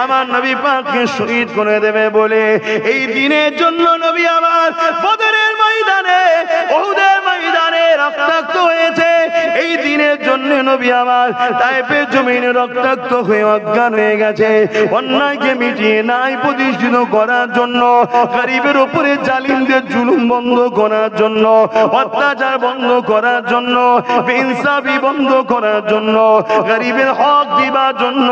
আমার নবী পাককে শহীদ করে দেবে বলে। এই দিনের জন্য নবী আমার বদরের ময়দানে, উহুদের ময়দানে রক্তাক্ত হয়েছে। এই দিনের জন্য নবী আমার তায়েফের জমিনে রক্তাক্ত হয়ে অজ্ঞান হয়ে গেছে। অন্যায়কে মিটিয়ে নাই প্রতিষ্ঠিত করার জন্য, গরিবের উপরে জালিমদের জুলুম বন্ধ করার জন্য, অত্যাচার বন্ধ করার জন্য, বেইনসাফি বন্ধ করার জন্য, গরিবের হক দিবার জন্য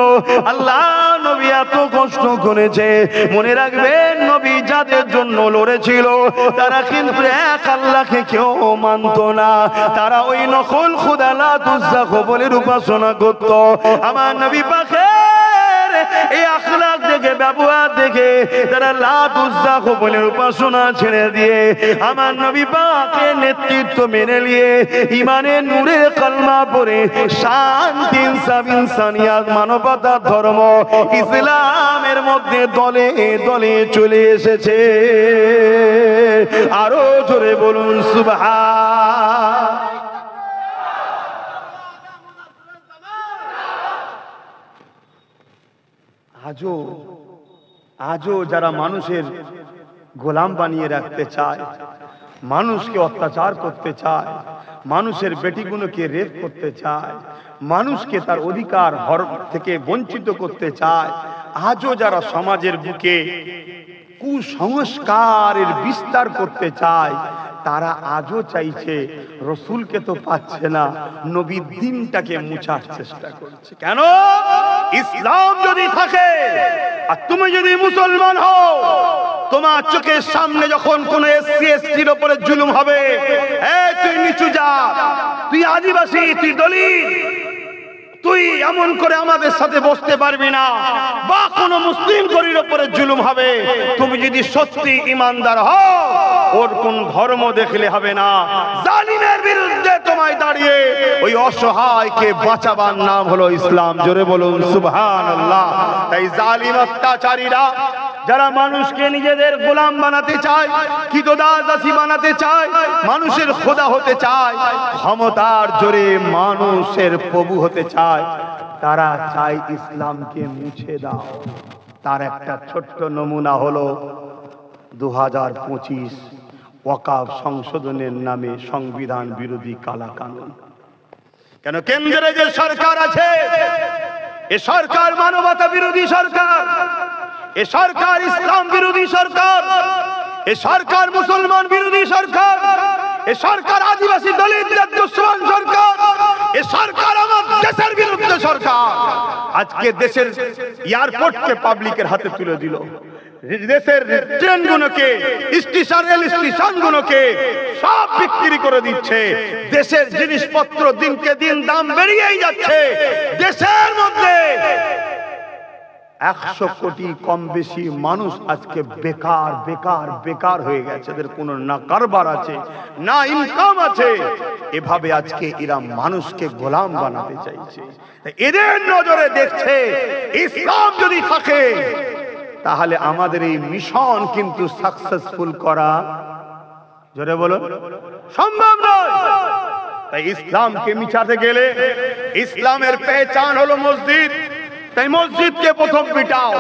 আল্লাহ নবী এত কষ্ট করেছে। মনে রাখবেন, নবী যাদের জন্য লড়েছিল তারা কিন্তু এক আল্লাহকে কেউ মানত না। তারা ওই নকল খোদা লাত উজ্জা কবরের উপাসনা করত। আমার নবী পাকের এই আখলাক দেখে, ব্যবহার দেখে তারা লাত উজ্জা কবরের উপাসনা ছেড়ে দিয়ে আমার নবী পাকের নেতৃত্ব মেনে নিয়ে ইমানের নূরে কালমা পড়ে শান্তি, ইনসাফ, ইনসানিয়াত, মানবতার ধর্ম ইসলামের মধ্যে দলে দলে চলে এসেছে। আরো জোরে বলুন সুবহান। আজও যারা মানুষের গোলাম বানিয়ে রাখতে চায়, মানুষকে অত্যাচার করতে চায়, মানুষের বেটিগুলোকে রেপ করতে চায়, মানুষকে তার অধিকার হক থেকে বঞ্চিত করতে চায়, আজও যারা সমাজের বুকে কুসংস্কারের বিস্তার করতে চায়, তারা আজও চাইছে, রসুলকে তো পাচ্ছে না, নবীর দিনটাকে মুছার চেষ্টা করছে। কেন? ইসলাম যদি থাকে আর তুমি যদি মুসলমান হও, তোমার চোখের সামনে যখন কোন এসসি এসটির উপরে জুলুম হবে, এই তুই নিচু যা, তুই আদিবাসী, তুই দলিত, তুই এমন করে আমাদের সাথে বসতে পারবি না, বা কোন মুসলিম গরির উপরে জুলুম হবে, তুমি যদি সত্যি ইমানদার হও, ওর কোন ধর্ম দেখলে হবে না, জালিমের বিরুদ্ধে তোমায় দাঁড়িয়ে ওই অসহায়কে বাঁচাবার নাম হলো ইসলাম। জোরে বলুন সুবহানাল্লাহ। তাই জালিম অত্যাচারীরা যারা মানুষকে নিজেদের গোলাম বানাতে চায়, কৃতদাসী বানাতে চায়, মানুষের খোদা হতে চায়, ক্ষমতার জোরে মানুষের প্রভু হতে চায়, তারা চায় ইসলামকে মুছে দাও। তার একটা ছোট্ট নমুনা হলো 2025 ওয়াকফ সংশোধনের নামে সংবিধান বিরোধী কালা কানুন। কেন? কেন্দ্রে যে সরকার আছে, এ সরকার মানবতা বিরোধী সরকার, এ সরকার ইসলাম বিরোধী সরকার, এ সরকার মুসলমান বিরোধী সরকার, এ সরকার আদিবাসী দলিতদের দুশ্মন সরকার, এ সরকার আমার দেশের বিরুদ্ধে সরকার। আজকে দেশের এয়ারপোর্টকে পাবলিকের হাতে তুলে দিল, দেশের ট্রেনগুলোকে, স্টেশনগুলোকে সব বিক্রি করে দিচ্ছে। দেশের জিনিসপত্র দিনকে দিন দাম বেরিয়েই যাচ্ছে। দেশের মধ্যে 100 কোটি কম বেশি মানুষ আজকে বেকার বেকার বেকার হয়ে গেছে। এদের কোনো না কারবার আছে, না ইনকাম আছে। এভাবে আজকে এরা মানুষকে গোলাম বানাতে চাইছে। এদের নজরে দেখছে ইসলাম যদি থাকে তাহলে আমাদের এই মিশন কিন্তু সাকসেসফুল করা, জোরে বলো, সম্ভব নয়। তাই ইসলামকে মিটাতে গেলে ইসলামের পেহচান হলো মসজিদ। তাই মসজিদকে প্রথম মিটাও।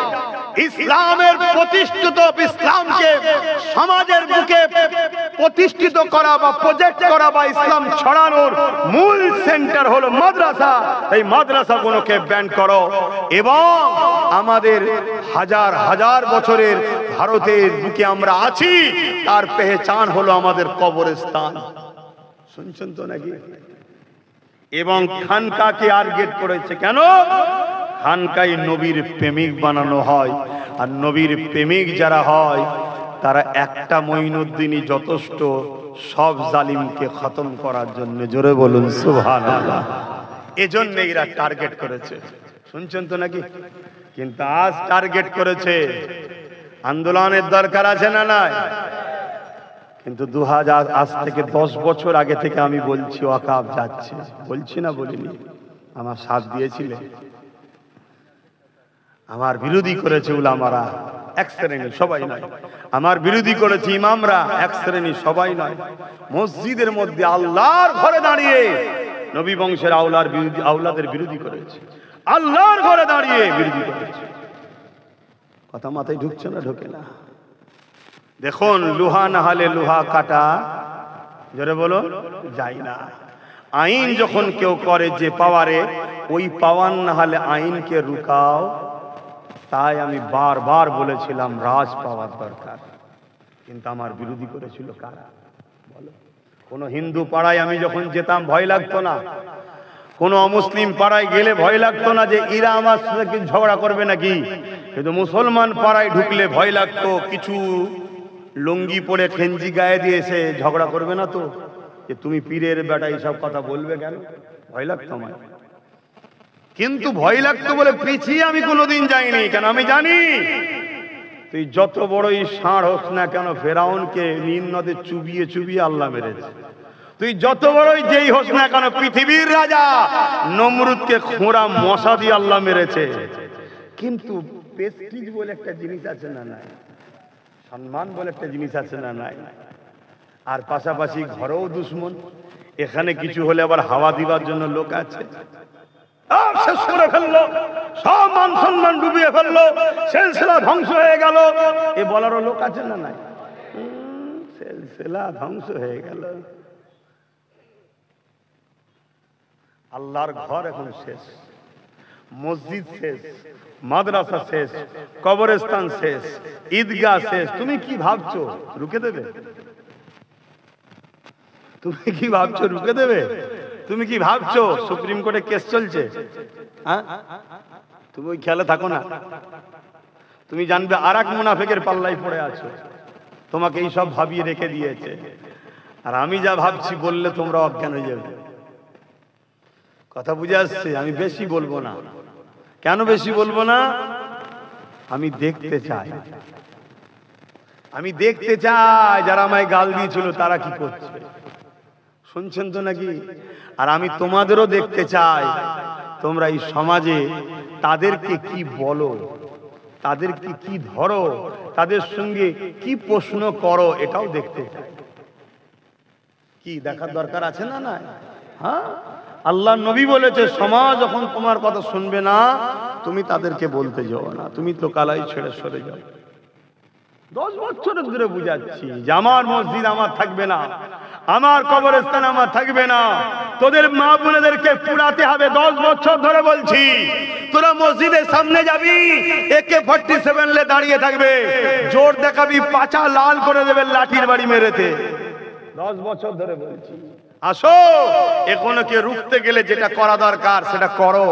ইসলামের প্রতিষ্ঠিত, ইসলামকে সমাজের বুকে প্রতিষ্ঠিত করা বা প্রজেক্ট করা বা ইসলাম ছড়ানোর মূল সেন্টার হলো মাদ্রাসা। এই মাদ্রাসাগুলোকে ব্যান করো এবং আমাদের হাজার হাজার বছরের ভারতের বুকে আমরা আছি, তার পেহচান হলো আমাদের কবরস্থান। শুনছেন তো নাকি? এবং খানকাকে টার্গেট করেছে। কেন? খানকায় নবীর প্রেমিক বানানো হয়, আর নবীর প্রেমিক যারা হয় তারা একটা মঈনুদ্দিনই যথেষ্ট সব জালিমকে খতম করার জন্য। জোরে বলুন সুবহানাল্লাহ। এজন্য এরা টার্গেট করেছে। শুনছেন তো নাকি? কিন্তু আজ টার্গেট করেছে আন্দোলনের দরকার আছে না নাই? কিন্তু 2000 আজ থেকে 10 বছর আগে থেকে আমি বলছি ওয়াকাফ যাচ্ছে, বলছি না বলিনি? আমার সাথ দিয়েছিলে? আমার বিরোধী করেছে উলামারা এক শ্রেণী, সবাই নয়। আমার বিরোধী করেছে ইমামরা এক শ্রেণী, সবাই নয়। মসজিদের মধ্যে আল্লাহর ঘরে দাঁড়িয়ে নবী বংশের আওলাদের বিরোধী করেছে, আল্লাহর ঘরে দাঁড়িয়ে বিরোধী করেছে। কথা মাথায় ঢুকছে না? ঢোকে না। দেখুন, লোহা না হলে লোহা কাটা, জোরে বলো, যায় না। আইন যখন কেউ করে যে পাওয়ারে, ওই পাওয়ার না হলে আইনকে রুকাও। তাই আমি বারবার বলেছিলাম রাজ পাওয়ার দরকার, কিন্তু আমার বিরোধী করেছিল কারা বলো? কোন হিন্দু পাড়ায় আমি যখন যেতাম ভয় লাগতো না? কোন অমুসলিম পাড়ায় গেলে ভয় লাগতো না যে এরা আমার সাথে কি ঝগড়া করবে নাকি? কিন্তু মুসলমান পাড়ায় ঢুকলে ভয় লাগতো, কিছু লুঙ্গি পরে খেঞ্জি গায়ে দিয়ে এসে ঝগড়া করবে না তো, যে তুমি পীরের বেটা এইসব কথা বলবে কেন? ভয় লাগতো আমার। কিন্তু ভয় লাগতো বলে পিছিয়ে আমি কোনোদিন যাইনি। কেন? আমি জানি তুই যত বড়ই ষাঁড় হোস না কেন, ফেরাউনকে নীল নদে চুবিয়ে চুবিয়ে আল্লাহ মেরেছে। তুই যত বড়ই যেই হোস না কেন, পৃথিবীর রাজা নমরুদকে খোঁড়া মশা দিয়ে আল্লাহ মেরেছে। কিন্তু প্রেস্টিজ বলে একটা জিনিস আছে না নাই? সম্মান বলে একটা জিনিস আছে না নাই? আর পাশাপাশি ঘরেও দুশ্মন। এখানে কিছু হলে আবার হাওয়া দিবার জন্য লোক আছে। শেষ করে ফেললো, সব মান সম্মান ডুবিয়ে ফেললো, সিলসিলা ধ্বংস হয়ে গেল, এ বলারও লোক আছে না নাই? সিলসিলা ধ্বংস হয়ে গেল। আল্লাহর ঘর এখন শেষ, মসজিদ শেষ, মাদ্রাসা শেষ, কবরস্থান শেষ, ঈদগাহ শেষ। তুমি কি ভাবছো রুকে দেবে? তুমি কি ভাবছো রুকে দেবে? তুমি কি ভাবছো সুপ্রিম কোর্টে কেস চলছে? হ্যাঁ, তুমি ওই খেয়ালে থাকো না। তুমি জানবে আর এক মুনাফিকের পাল্লায় পড়ে আছো, তোমাকে এই সব ভাবিয়ে রেখে দিয়েছে। আর আমি যা ভাবছি বললে তোমরা অজ্ঞান হয়ে যাবে। কথা বুঝে আসছে? আমি বেশি বলবো না। কেন বেশি বলবো না? আমি দেখতে চাই, আমি দেখতে চাই যারা আমায় গাল দিয়েছিল তারা কি করছে। শুনছেন তো নাকি? আর আমি তোমাদেরও দেখতে চাই তোমরা এই সমাজে তাদেরকে কি বলো, তাদেরকে কি ধরো, তাদের সঙ্গে কি প্রশ্ন করো, এটাও দেখতে চাই। কি দেখার দরকার আছে না? না? হ্যাঁ, আল্লাহ নবী বলেছে সমাজ যখন তোমার কথা শুনবে না, তুমি তাদেরকে বলতে যাও না, তুমি তো কালাই ছেড়ে সরে যাও। 10 বছর ধরে বুঝাচ্ছি যে আমার মসজিদ আমার থাকবে না, আমার কবরস্থান আমার থাকবে না, তোদের মা বোনেদেরকে পুরাতে হবে। 10 বছর ধরে বলছি, তোরা মসজিদের সামনে যাবি, AK-47 লে দাঁড়িয়ে থাকবে, জোর দেখাবি, পাছা লাল করে দেবে লাঠির বাড়ি মেরেতে। 10 বছর ধরে বলছি আসো, এখনো কে রুখতে গেলে যেটা করা দরকার সেটা করো।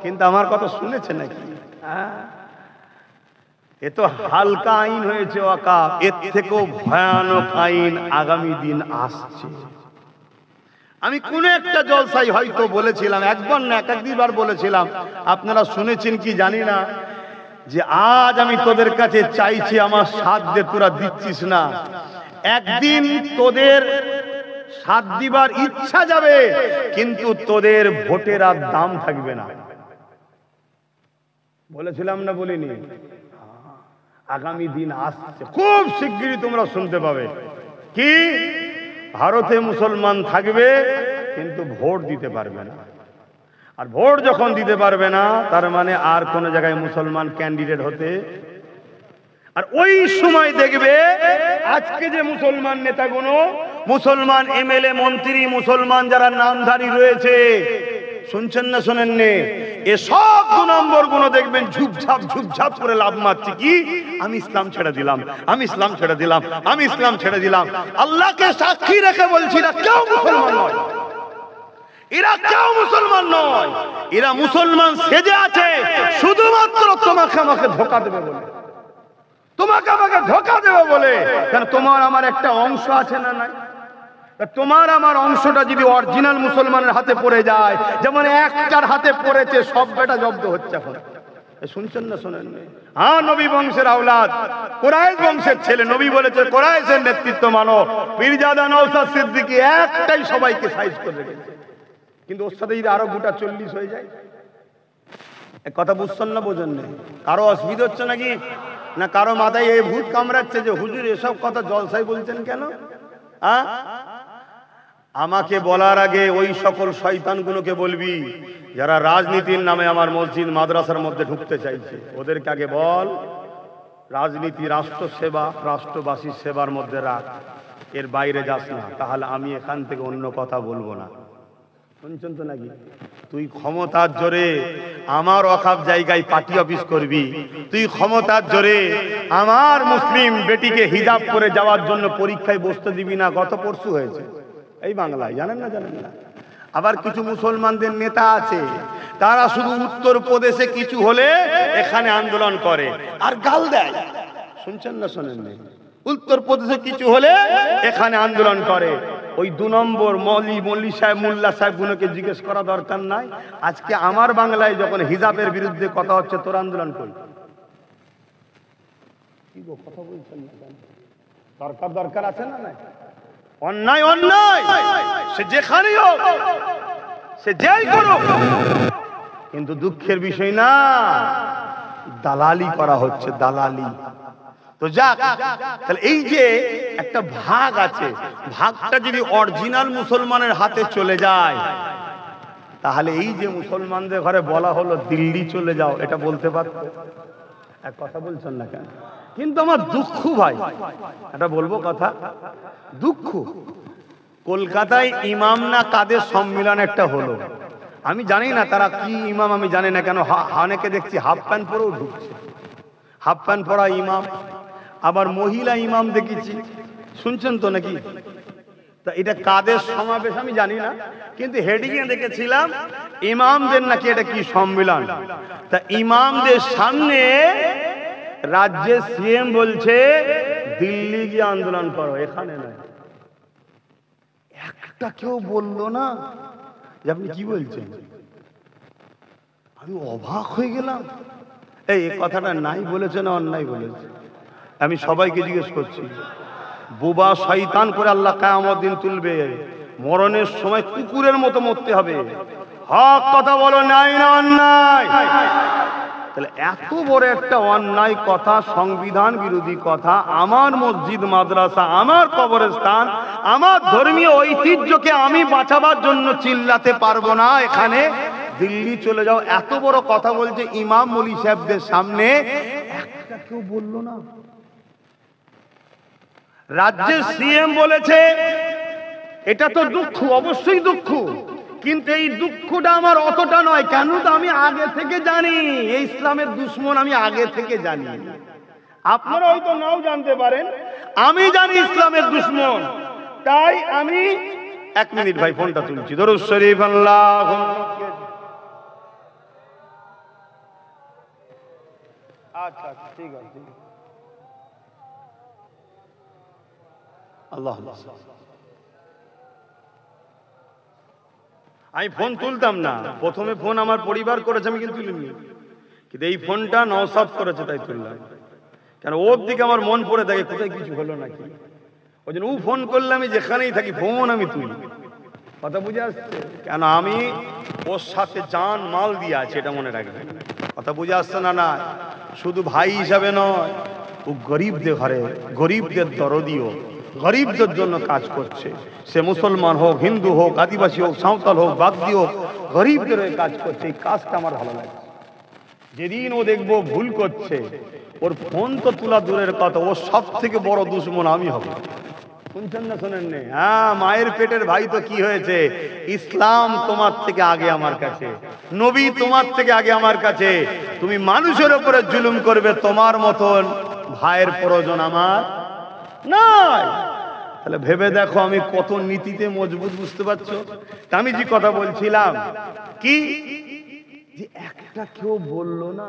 কিন্তু আমার কথা শুনেছে নাকি? এ তো হালকা আইন হয়েছে ওয়াকাফ, এর থেকেও ভয়ানক আইন আগামী দিন আসছে। আমি কোন একটা জলসাই হয়তো বলেছিলাম, একবার না একাধিকবার বলেছিলাম, আপনারা শুনেছেন কি জানি না, যে আজ আমি তোদের কাছে চাইছি আমার সাথ দে, তোরা দিচ্ছিস না। একদিন তোদের সাথ দিবার ইচ্ছা যাবে, কিন্তু তোদের ভোটের আর দাম থাকবে না। বলেছিলাম না বলিনি? আগামী দিন আসছে, খুব শিগগিরই তোমরা শুনতে পাবে। কি? ভারতে মুসলমান থাকবে কিন্তু ভোট দিতে পারবে না। আর ভোট যখন দিতে পারবে না, তার মানে আর কোন জায়গায় মুসলমান ক্যান্ডিডেট হতে। আর ওই সময় দেখবে আজকে যে মুসলমান নেতাগুলো, মুসলমান MLA মন্ত্রী, মুসলমান যারা নামধারী রয়েছে, শুনছেন না শোনেননি, এসব 2 নম্বর গুলো দেখবেন ঝুপঝাপ ঝুপঝাপ করে লাভ মারছে। কি? আমি ইসলাম ছেড়ে দিলাম, আমি ইসলাম ছেড়ে দিলাম, আমি ইসলাম ছেড়ে দিলাম। আল্লাহকে সাক্ষী রেখে বলছি না, কেউ মুসলমান নয়, এরা কেউ মুসলমান নয়। এরা মুসলমান সেজে আছে শুধুমাত্র তোমাকে আমাকে ধোঁকা দেবে বলে, তোমাকে আমাকে ধোঁকা দেবে বলে। কারণ তোমার আমার একটা অংশ আছে না নাই? তোমার আমার অংশটা যদি অরিজিনাল মুসলমানের হাতে পড়ে যায়, যেমন একটার হাতে পড়েছে, সব বেটা জব্দ হচ্ছে এখন। শুনছেন না শোনেন? হ্যাঁ, নবী বংশের আওলাদ, কুরাইশ বংশের ছেলে। নবী বলেছে কুরাইশের নেতৃত্ব মানো। পীরজাদা নওশাদ সিদ্দিকী একটাই সবাইকে সাইজ করে রেখেছে, কিন্তু ওর সাথে যদি আরো গোটা 40 হয়ে যায়, কথা বুঝছেন না বোঝেন না? কারো অসুবিধা হচ্ছে নাকি? না কারো মাথায় এই ভূত কামড়াচ্ছে যে হুজুর এসব কথা জলসায় বলছেন কেন? আমাকে বলার আগে ওই সকল শয়তানগুলোকে বলবি যারা রাজনীতির নামে আমার মসজিদ মাদ্রাসার মধ্যে ঢুকতে চাইছে, ওদেরকে আগে বল রাজনীতি রাষ্ট্র সেবা, রাষ্ট্রবাসীর সেবার মধ্যে রাখ, এর বাইরে যাস না, তাহলে আমি এখান থেকে অন্য কথা বলবো না। শুনছেন তো নাকি? তুই ক্ষমতার জোরে আমার ওয়াকফ জায়গায় পার্টি অফিস করবি, তুই ক্ষমতার জোরে আমার মুসলিম বেটিকে হিজাব করে যাওয়ার জন্য পরীক্ষায় বসতে দিবি না। গত পরশু হয়েছে এই বাংলায়, জানেন না? জানেন না? আবার কিছু মুসলমানদের নেতা আছে, তারা শুধু উত্তর প্রদেশে কিছু হলে এখানে আন্দোলন করে আর গাল দেয়। শুনছেন না শোনেন? উত্তর প্রদেশে কিছু হলে এখানে আন্দোলন করে। ওই 2 নম্বর মৌলী সাহেব, মোল্লা সাহেবগুলোকে জিজ্ঞেস করা দরকার নাই, আজকে আমার বাংলায় যখন হিজাবের বিরুদ্ধে কথা হচ্ছে, তোর আন্দোলন করি কি গো? কথা বলছেন না? দরকার আছে না? নাই? অন্যায় অন্যায়, সে যেখানেই হোক, সে যাই করুক, কিন্তু দুঃখের বিষয় না দালালি করা হচ্ছে, দালালি। তো যাক, তাহলে এই যে একটা ভাগ আছে, ভাগটা যদি অরিজিনাল মুসলমানের হাতে চলে যায়, তাহলে এই যে মুসলমানদের ঘরে বলা হলো দিল্লি চলে যাও, এটা বলতে পারতো? এক কথা বলছেন না কেন? কিন্তু আমার দুঃখ ভাই, এটা বলবো কথা, দুঃখ। কলকাতায় ইমাম না কাদের সম্মেলন একটা হলো, আমি জানি না তারা কি ইমাম, আমি জানি না কেন অনেকে দেখছি হাফ প্যান্ট পরেও ঢুকছে, হাফ প্যান্ট পরা ইমাম, আবার মহিলা ইমাম দেখেছি। শুনছেন তো নাকি? তা এটা কাদের সমাবেশ আমি জানি না, কিন্তু হেডিংয়ে দেখেছিলাম ইমামদের নাকি এটা কি সম্মেলন। তা ইমামদের সামনে রাজ্যের সিএম বলছে দিল্লি গিয়ে আন্দোলন করো, এখানে নয়। একটা কেউ বললো না যে আপনি কি বলছেন? আমি অবাক হয়ে গেলাম। এই কথাটা নাই বলেছে না অন্যায় বলেছে? আমি সবাইকে জিজ্ঞেস করছি, বোবা শয়তান করে আল্লাহ কিয়ামত দিন তুলবে, মরণের সময় কুকুরের মতো মরতে হবে। হক কথা বলো, নাই না অন্যায়? তাহলে এত বড় একটা অন্যায় কথা, সংবিধান বিরোধী কথা, আমার মসজিদ মাদ্রাসা, আমার কবরস্থান, আমার ধর্মীয় ঐতিহ্যকে আমি বাঁচাবার জন্য চিল্লাতে পারবো না, এখানে দিল্লি চলে যাও, এত বড় কথা বলছে ইমাম মৌলী সাহেবদের সামনে, একটা কেউ বললো না। রাজ্যের সিএম বলেছে, এটা তো দুঃখ, অবশ্যই দুঃখ, কিন্তু এই দুঃখটা আমার অতটা নয়। কেন? তো আমি আগে থেকে জানি এই ইসলামের দুশ্মন, আমি আগে থেকে জানি। আপনারা হয়তো নাও জানতে পারেন, আমি জানি ইসলামের দুশ্মন, তাই আমি 1 মিনিট ভাই ফোনটা তুলছি। দরুদ শরীফ আল্লাহ। আচ্ছা ঠিক আছে, আল্লাহ। আমি ফোন তুলতাম না, প্রথমে ফোন আমার পরিবার করেছে, আমি কিন্তু তুলিনি, কিন্তু এই ফোনটা নওশাদ করেছে তাই তুললাম। কেন ওর দিকে আমার মন পড়ে থাকে কোথায় কিছু হলো নাকি, ওই জন্য ও ফোন করলে আমি যেখানেই থাকি ফোন আমি তুলি। কথা বুঝে আসছে? কেন আমি ওর সাথে জান মাল দিয়ে আছে, এটা মনে রাখবেন। কথা বুঝে আসছে না? না শুধু ভাই হিসাবে নয়, ও গরিবদের ঘরে, গরিবদের দরদিও, গরিবদের জন্য কাজ করছে। সে মুসলমান হোক, হিন্দু হোক, আদিবাসী হোক, সাঁওতাল হোক, বাগদি হোক, গরিবদের হয়ে কাজ করছে। এই কাজটা আমার ভালো লাগে। যেদিন ও দেখবো ভুল করছে, ওর ফোন তো তোলা দূরের কথা, ওর সব থেকে বড় দুশ্মন আমি হব। শুনছেন না শোনেন নে? হ্যাঁ, মায়ের পেটের ভাই তো কি হয়েছে, ইসলাম তোমার থেকে আগে আমার কাছে, নবী তোমার থেকে আগে আমার কাছে। তুমি মানুষের উপরে জুলুম করবে, তোমার মতন ভাইয়ের প্রয়োজন আমার নাই। তাহলে ভেবে দেখো আমি কত নীতিতে মজবুত, বুঝতে পারছো? আমি যে কথা বলছিলাম কি, যে একটা কেউ বললো না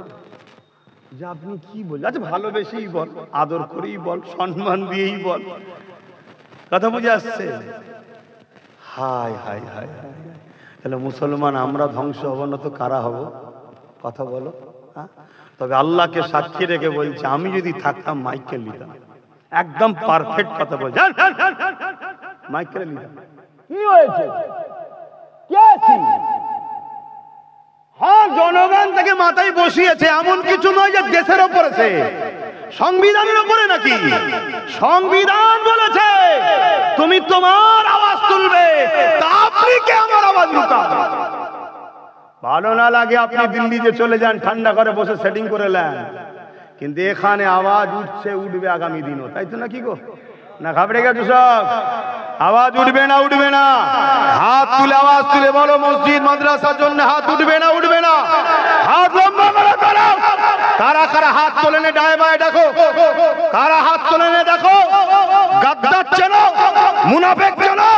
যে আপনি কি বল, আচ্ছা ভালোবেসেই বল, আদর করেই বল, সম্মান দিয়েই বল। কথা বুঝে আসছে? হায় হায় হায় হায়। তাহলে মুসলমান আমরা ধ্বংস হব না তো কারা হব? কথা বলো। তবে আল্লাহকে সাক্ষী রেখে বলছি, আমি যদি থাকতাম মাইকে নিতাম। একদম পারফেক্ট কথা বলছি, মাইকে নিতাম। কি হয়েছে? হ্যাঁ, জনগণ থেকে মাথায় বসিয়েছে, এমন কিছু নয় যে দেশের ওপরে, সংবিধানের উপরে নাকি। সংবিধান বলেছে তুমি তোমার আওয়াজ তুলবে, তা আপনি কে আমার আওয়াজ লুকাবে? ভালো না লাগে আপনি দিল্লিতে চলে যান, ঠান্ডা করে বসে সেটিং করে নেন, কিন্তু এখানে আওয়াজ উঠছে, উঠবে আগামী দিনও, তাই তো নাকি গো? না ঘাবড়ে গেছো সব? আওয়াজ উঠবে না? উঠবে না? হাত তুলে আওয়াজ তুলে বলো, মসজিদ মাদ্রাসার জন্য হাত উঠবে না? উঠবে না? হাত লম্বা করে তোলো। কারা কারা হাত তোলে নে, ডায়ে বায়ে দেখো, কারা হাত তোলে নে দেখো। গাদ্দার চেনো, মুনাফিক চেনো।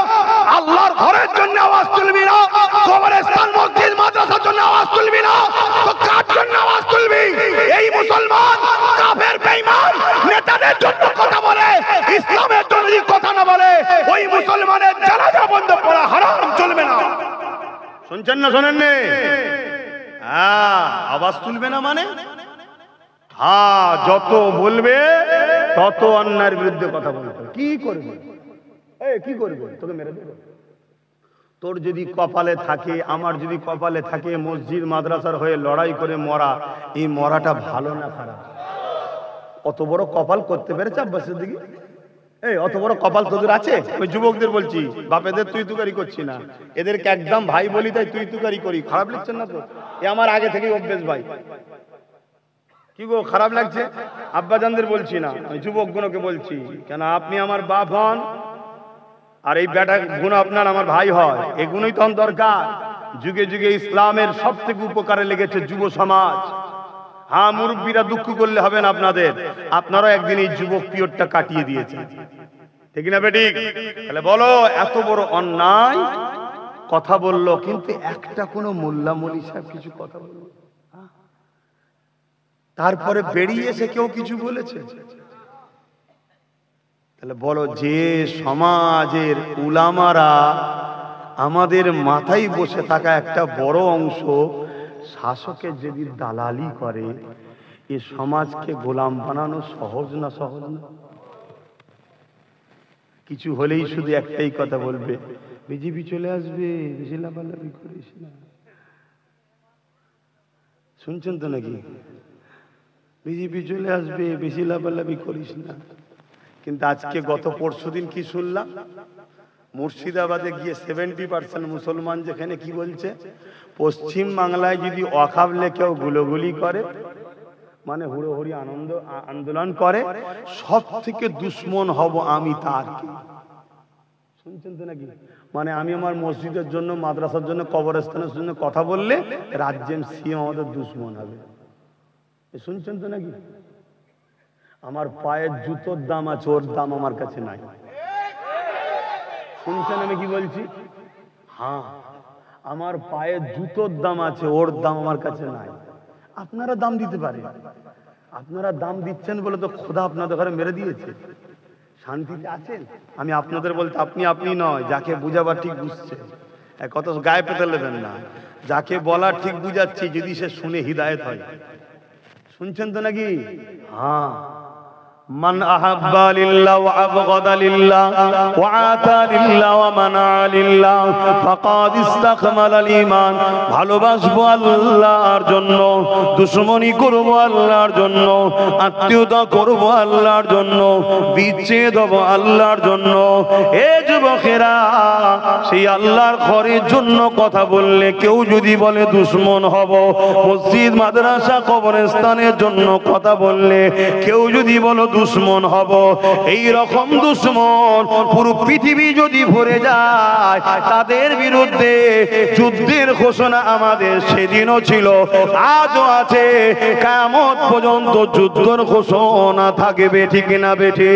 আল্লাহর ঘরের জন্য আওয়াজ তুলবি না, কবরস্থান মসজিদ মাদ্রাসার জন্য আওয়াজ তুলবি না, তো কার জন্য আওয়াজ তুলবি? এই মুসলমান কাফের বেঈমান নেতাদের জন্য কথা বলে, ইসলামের জন্য যদি কথা না বলে, ওই মুসলমানের জানাজা বন্ধ করা হারাম, চলবে না। শুনছেন না শোনেন নে? আওয়াজ তুলবে না মানে যত বলবে তত অন্যায়ের বিরুদ্ধে কথা বলবে। কি করবে? কি করবে? তোকে মেরে দেবে। তোর যদি কপালে থাকে, আমার যদি কপালে থাকে, মসজিদ মাদ্রাসার হয়ে লড়াই করে মরা, এই মরাটা ভালো না খারাপ? অত বড় কপাল করতে পেরেছে আব্বাসের দিকে? অত বড় কপাল তোদের আছে? ওই যুবকদের বলছি, বাপেদের তুই তুকারি করছি না, এদেরকে একদম ভাই বলি, তাই তুই তুকারি করি। খারাপ লাগছে না তো? এ আমার আগে থেকেই অভ্যেস ভাই। কি গো, খারাপ লাগছে? আব্বাজানদের বলছি না, আমি যুবকগুলোকে বলছি। কেন, আপনি আমার বাপ হন, আর এই বেটা গুণ আপনার আমার ভাই হয়, এগুলোই তো দরকার। যুগে যুগে ইসলামের সব থেকে উপকারে লেগেছে যুব সমাজ। হ্যাঁ, মুরব্বীরা দুঃখ করলে হবে না আপনাদের, আপনারা একদিন এই যুবক পিরিয়ডটা কাটিয়ে দিয়েছেন, ঠিক না বেঠিক? তাহলে বলো, এত বড় অন্যায় কথা বললো, কিন্তু একটা কোনো মোল্লা মৌলী সাহেব কিছু কথা বললো? তারপরে বেরিয়ে এসে কেউ কিছু বলেছে? তাহলে বলো, যে সমাজের উলামারা আমাদের মাথায় বসে থাকা একটা বড় অংশ শাসকের যদি দালালি করে, এ সমাজকে গোলাম বানানো সহজ না? সহজ না? কিছু হলেই শুধু একটাই কথা বলবে, বিজেপি চলে আসবে, বেশি লাফালাফি করিস না। শুনছেন তো নাকি? বিজেপি চলে আসবে, বেশি লাফালাফি করিস না। কিন্তু আজকে গত পরশুদিন কি শুনলাম, মুর্শিদাবাদে গিয়ে 70% মুসলমান যেখানে কি বলছে, পশ্চিম বাংলায় যদি ওয়াকফ কেউ গুলোগুলি করে, মানে হুড়োহুড়ি আন্দোলন করে, সব থেকে দুশ্মন হব আমি তার। শুনছেন তো নাকি? মানে আমি আমার মসজিদের জন্য, মাদ্রাসার জন্য, কবরস্থানের জন্য কথা বললে রাজ্যের সিএম আমাদের দুশ্মন হবে। শুনছেন তো নাকি? আমার পায়ের জুতোর দাম আছে, ওর দাম আমার কাছে নাই। শুনছেন আমি কি বলছি? হ্যাঁ, আমার পায়ের জুতোর দাম আছে, ওর দাম আমার কাছে নাই। আপনারা দাম দিতে পারেন, আপনারা দাম দিচ্ছেন বলে তো খোদা আপনাদের ঘরে মেরে দিয়েছে। শান্তিতে আছেন? আমি আপনাদের বলতে, আপনি আপনি নয়, যাকে বুঝাবার ঠিক বুঝছে, কত গায়ে পেতে নেবেন না। যাকে বলার ঠিক বুঝাচ্ছি, যদি সে শুনে হিদায়েত হয়। শুনছেন তো নাকি? হ্যাঁ, মান আহাব্বা লিল্লাহ ওয়া আবগাদা লিল্লাহ ওয়া আতা লিল্লাহ ওয়া মানা লিল্লাহ ফাকাদ ইসতাকমালাল ঈমান। ভালোবাসবো আল্লাহর জন্য, দুশমনি করব আল্লাহর জন্য, আত্মীয়তা করব আল্লাহর জন্য, বিচ্ছেদ হব আল্লাহর জন্য। এ যুবকেরা, সেই আল্লাহর ঘরের জন্য কথা বললে কেউ যদি বলে দুশমন হব, মসজিদ মাদ্রাসা কবরস্থানের জন্য কথা বললে কেউ যদি বলো দুশ্মন হব, এই রকম দুশ্মন পুরো পৃথিবী যদি ভরে যায়, তাদের বিরুদ্ধে যুদ্ধের ঘোষণা আমাদের সেদিনও ছিল, আজও আছে, কিয়ামত পর্যন্ত যুদ্ধের ঘোষণা থাকবে, ঠিক না বেঠে?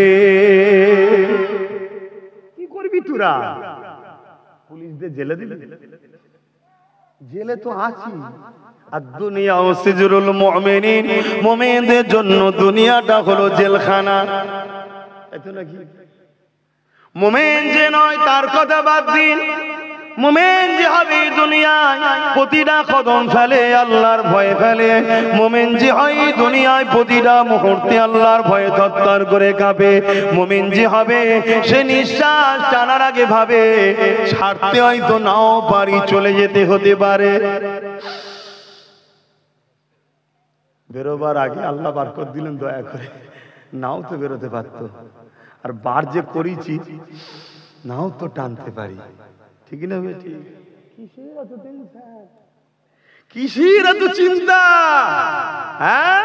কি করবি তোরা? পুলিশদের জেলে দিলে? জেলে তো আছি। আর দুনিয়া ও সিজরুল মুমিনিন, মুমিনদের জন্য দুনিয়াটা হলো জেলখানা, তাই তো নাকি? মুমিন যে নয় তার কথা বাদ দিন, মুমিন যে হবে দুনিয়ায় প্রতিটা কদম ফেলে আল্লাহর ভয়ে ফেলে, মুমিন যে হয় দুনিয়ায় প্রতিটা মুহূর্তে আল্লাহর ভয়ে থরথর করে কাঁপে। মুমিন যে হবে সে নিঃশ্বাস টানার আগে ভাবে ছাড়তে হয়তো নাও পারি, চলে যেতে হতে পারে। বেরোবার আগে আল্লাহ বারকত দিলেন দয়া করে, নাও তো বেরোতে পারতো, আর বার যে করেছি নাও তো টানতে পারি, ঠিক না বেটি? কিসের এত টেনশন, কিসের এত চিন্তা? হ্যাঁ,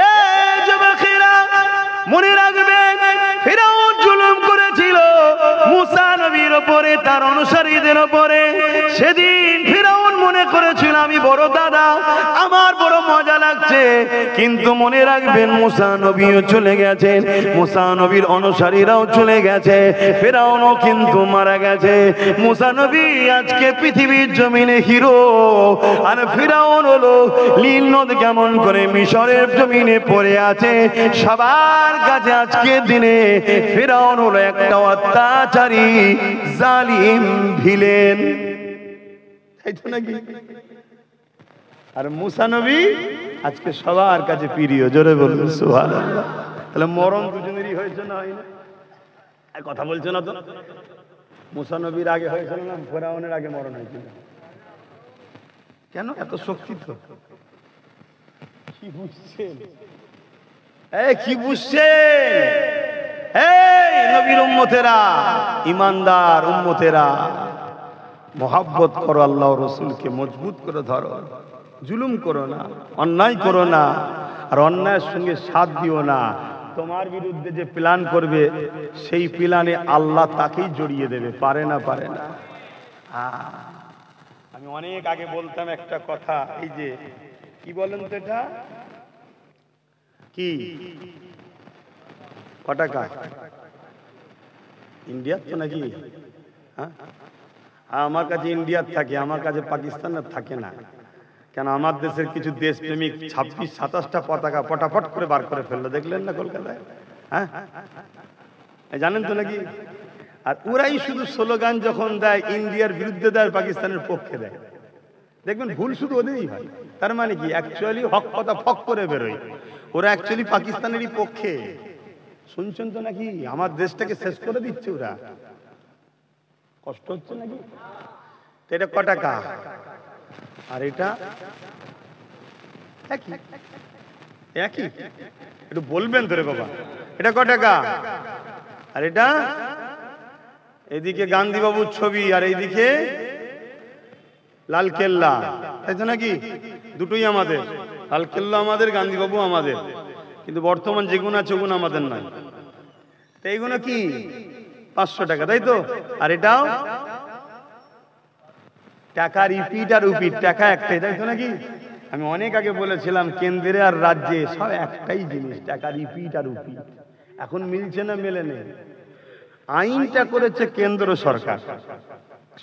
এই যুবকেরা মনে রাখবেন, ফিরআউন জুলুম করেছিল মুসা নবীর উপরে, তার অনুসারীদের উপরে। সেদিন ফিরআউন মনে করেছিল আমি বড় দাদা, আমার বড় মজা লাগছে। কিন্তু মনে রাখবেন মুসা নবীও চলে গেছেন, মুসা নবীর অনুসারীরাও চলে গেছে, ফিরআউনও কিন্তু মারা গেছে। মুসা নবী আজকে পৃথিবীর জমিনে হিরো, আর ফিরআউন হলো নীল নদ কেমন করে মিশরের জমিনে পড়ে আছে। সবার কাছে আজকের দিনে ফিরআউন হলো একটা অত্যাচারী জালিম ভিলেন, তাই তো নাকি? আর মুসা নবী আজকে সবার কাছে প্রিয়, জোরে বলুন সুবহানাল্লাহ। তাহলে মরণ দুজনেরই হয়েছে না হয় না? কথা বলছে না তো? মুসা নবীর আগে হয়েছিল না ফিরআউনের আগে মরণ হয়েছিল? কেন এত শক্তি? তো কি বুঝছেন? কি বুঝছেন? এই নবীর উম্মতেরা, ইমানদার উম্মতেরা, মোহাব্বত করো, আল্লাহ রসুলকে মজবুত করে ধরো, জুলুম করো না, অন্যায় করো না, আর অন্যায়ের সঙ্গে সাথ দিও না। তোমার বিরুদ্ধে যে প্ল্যান করবে সেই প্ল্যানে আল্লাহ তাকেই জড়িয়ে দেবে, পারে না? পারে না? আমি অনেক আগে বলতাম একটা কথা, এই যে কি বলেন তো, এটা কি ক টাকা ইন্ডিয়ার তো নাকি? হ্যাঁ, আমার কাছে ইন্ডিয়ার থাকে, আমার কাছে পাকিস্তানের থাকে না। কেন, আমার দেশের কিছু দেশপ্রেমিক 26-27টা পতাকা পটাপট করে বার করে ফেললো, দেখলেন না কলকাতায়? হ্যাঁ, জানেন তো নাকি? আর ওরাই শুধু স্লোগান যখন দেয় ইন্ডিয়ার বিরুদ্ধে দেয়, পাকিস্তানের পক্ষে দেয়। দেখবেন ভুল শুধু ওদেরই হয়। তার মানে কি, অ্যাকচুয়ালি হক কথা ফক করে বেরোয়, ওরা অ্যাকচুয়ালি পাকিস্তানেরই পক্ষে। শুনছেন তো নাকি? আমার দেশটাকে শেষ করে দিচ্ছে ওরা। কষ্ট হচ্ছে নাকি? এটা ক টাকা, আর এটা একই একই, একটু বলবেন তো রে বাবা, এটা ক টাকা? আর এটা, এদিকে গান্ধী বাবুর ছবি আর এইদিকে লাল কেল্লা, তাই তো নাকি? দুটোই আমাদের, লাল কেল্লা আমাদের, গান্ধী বাবু আমাদের, কিন্তু বর্তমান যেগুলো আছে ওগুলো আমাদের নয়। তো এইগুলো কি 500 টাকা, তাই তো? আর এটাও টাকা, রিপিট আর উপিট, টাকা একটাই, তাই তো নাকি? আমি অনেক আগে বলেছিলাম কেন্দ্রে আর রাজ্যে সব একটাই জিনিস, টাকা, রিপিট আর উপিট। এখন মিলছে না? মেলে নেই। আইনটা করেছে কেন্দ্র সরকার,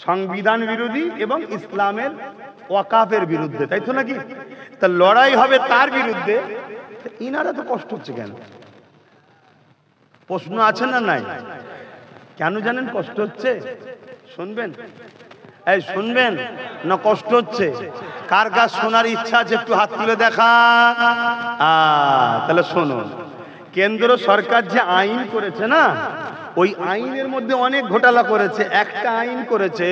সংবিধান বিরোধী এবং ইসলামের ওয়াকাফের বিরুদ্ধে, তাই তো নাকি? তা লড়াই হবে তার বিরুদ্ধে, ইনারা তো কষ্ট হচ্ছে কেন? প্রশ্ন আছে না নাই? কেন জানেন কষ্ট হচ্ছে? শুনবেন, এই শুনবেন না? কষ্ট হচ্ছে কার? কার শোনার ইচ্ছা আছে একটু হাত তুলে দেখা। তাহলে শুনুন, কেন্দ্র সরকার যে আইন করেছে না, ওই আইনের মধ্যে অনেক ঘোটালা করেছে। একটা আইন করেছে,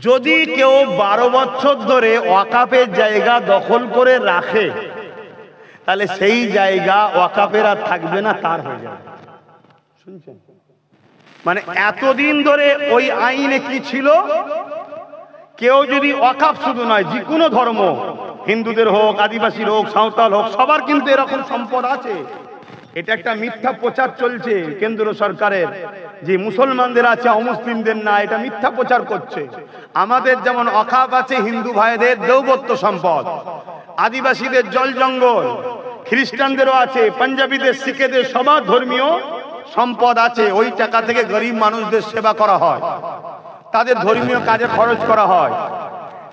যদি কেউ 12 বছর ধরে ওয়াকাফের জায়গা দখল করে রাখে, তাহলে সেই জায়গা ওয়াকাফের আর থাকবে না, তার হয়ে যাবে। শুনছেন? মানে এতদিন ধরে ওই আইনে কি ছিল, কেউ যদি ওয়াকাফ শুধু নয়, যে কোনো ধর্ম, হিন্দুদের হোক, আদিবাসীর হোক, সাঁওতাল হোক, সবার কিন্তু এরকম সম্পদ আছে। এটা একটা মিথ্যা প্রচার চলছে কেন্দ্র সরকারের, যে মুসলমানদের আছে অমুসলিমদের না, এটা মিথ্যা প্রচার করছে। আমাদের যেমন ওয়াকাফ আছে হিন্দু ভাইদের দেওবত্য সম্পদ, আদিবাসীদের জল জঙ্গল, খ্রিস্টানদেরও আছে, পাঞ্জাবিদের, শিখেদের সবার ধর্মীয় সম্পদ আছে। ওই টাকা থেকে গরিব মানুষদের সেবা করা হয়, তাদের ধর্মীয় কাজে খরচ করা হয়।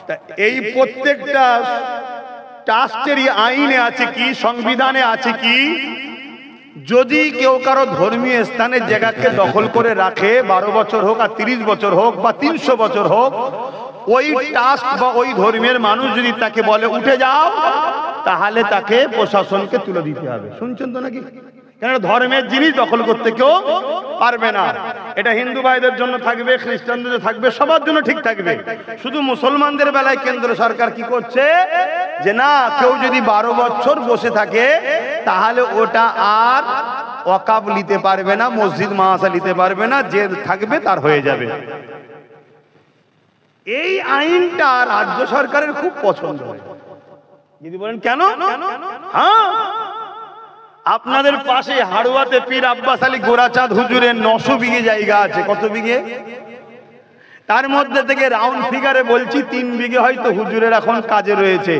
তা এই প্রত্যেকটা ট্রাস্টেরই আইনে আছে কি, সংবিধানে আছে কি, যদি কেউ কারো ধর্মীয় স্থানের জায়গাকে দখল করে রাখে 12 বছর হোক আর 30 বছর হোক বা 300 বছর হোক, ওই ট্রাস্ট বা ওই ধর্মের মানুষ যদি তাকে বলে উঠে যাও, তাহলে তাকে প্রশাসনকে তুলে দিতে হবে। শুনছেন তো নাকি? কেন ধর্মের জিনিস দখল করতে কেউ পারবে না। এটা হিন্দু ভাইদের জন্য থাকবে, খ্রিস্টানদের থাকবে, সবার জন্য ঠিক থাকবে। শুধু মুসলমানদের বেলায় কেন্দ্র সরকার কি করছে যে না, কেউ যদি 12 বছর বসে থাকে তাহলে ওটা আর ওয়াকফ নিতে পারবে না, মসজিদ মাদ্রাসা নিতে পারবে না, যে থাকবে তার হয়ে যাবে। এই আইনটা রাজ্য সরকারের খুব পছন্দ হয়। যদি বলেন কেন? হ্যাঁ, আপনাদের পাশে হাড়ুয়াতে পীর আব্বাস আলী গোরাচাঁদ হুজুরের 900 বিঘে জায়গা আছে। কত বিঘে? তার মধ্যে থেকে রাউন্ড ফিগারে বলছি 3 বিঘে হয়তো হুজুরের এখন কাজে রয়েছে,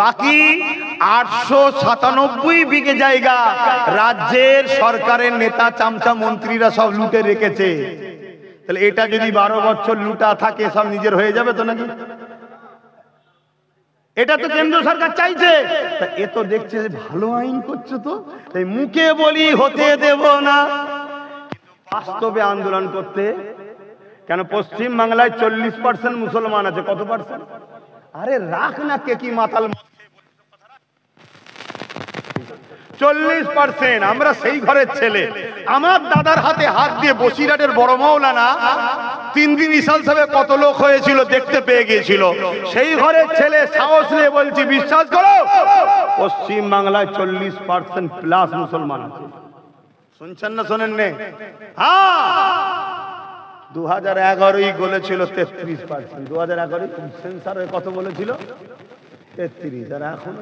বাকি 897 বিঘে জায়গা রাজ্যের সরকারের নেতা চামচা মন্ত্রীরা সব লুটে রেখেছে। তাহলে এটা যদি 12 বছর লুটা থাকে সব নিজের হয়ে যাবে তো নাকি? এটা তো কেন্দ্র সরকার চাইছে। এ তো দেখছে ভালো আইন করছে, তো তাই মুখে বলি হতে দেব না, বাস্তবে আন্দোলন করতে। কেন পশ্চিম বাংলায় 40% মুসলমান আছে। কত পার্সেন্ট? আরে রাখ না, কে কি মাতাল। 40%। আমরা সেই ঘরের ছেলে। আমার দাদার হাতে হাত দিয়ে বসিরহাটের বড় মাওলানা 3 দিন ইসাল সাহেব কত লোক হয়েছিল দেখতে পেয়ে গিয়েছিল। সেই ঘরের ছেলে, সাহস নিয়ে বলছি, বিশ্বাস করো পশ্চিম বাংলায় 40% প্লাস মুসলমান আছে। শুনছেন না শোনেন নে? হ্যাঁ, 2011 বলেছিল 33%। 2011 সেন্সারে কত বলেছিল? 33। আর এখন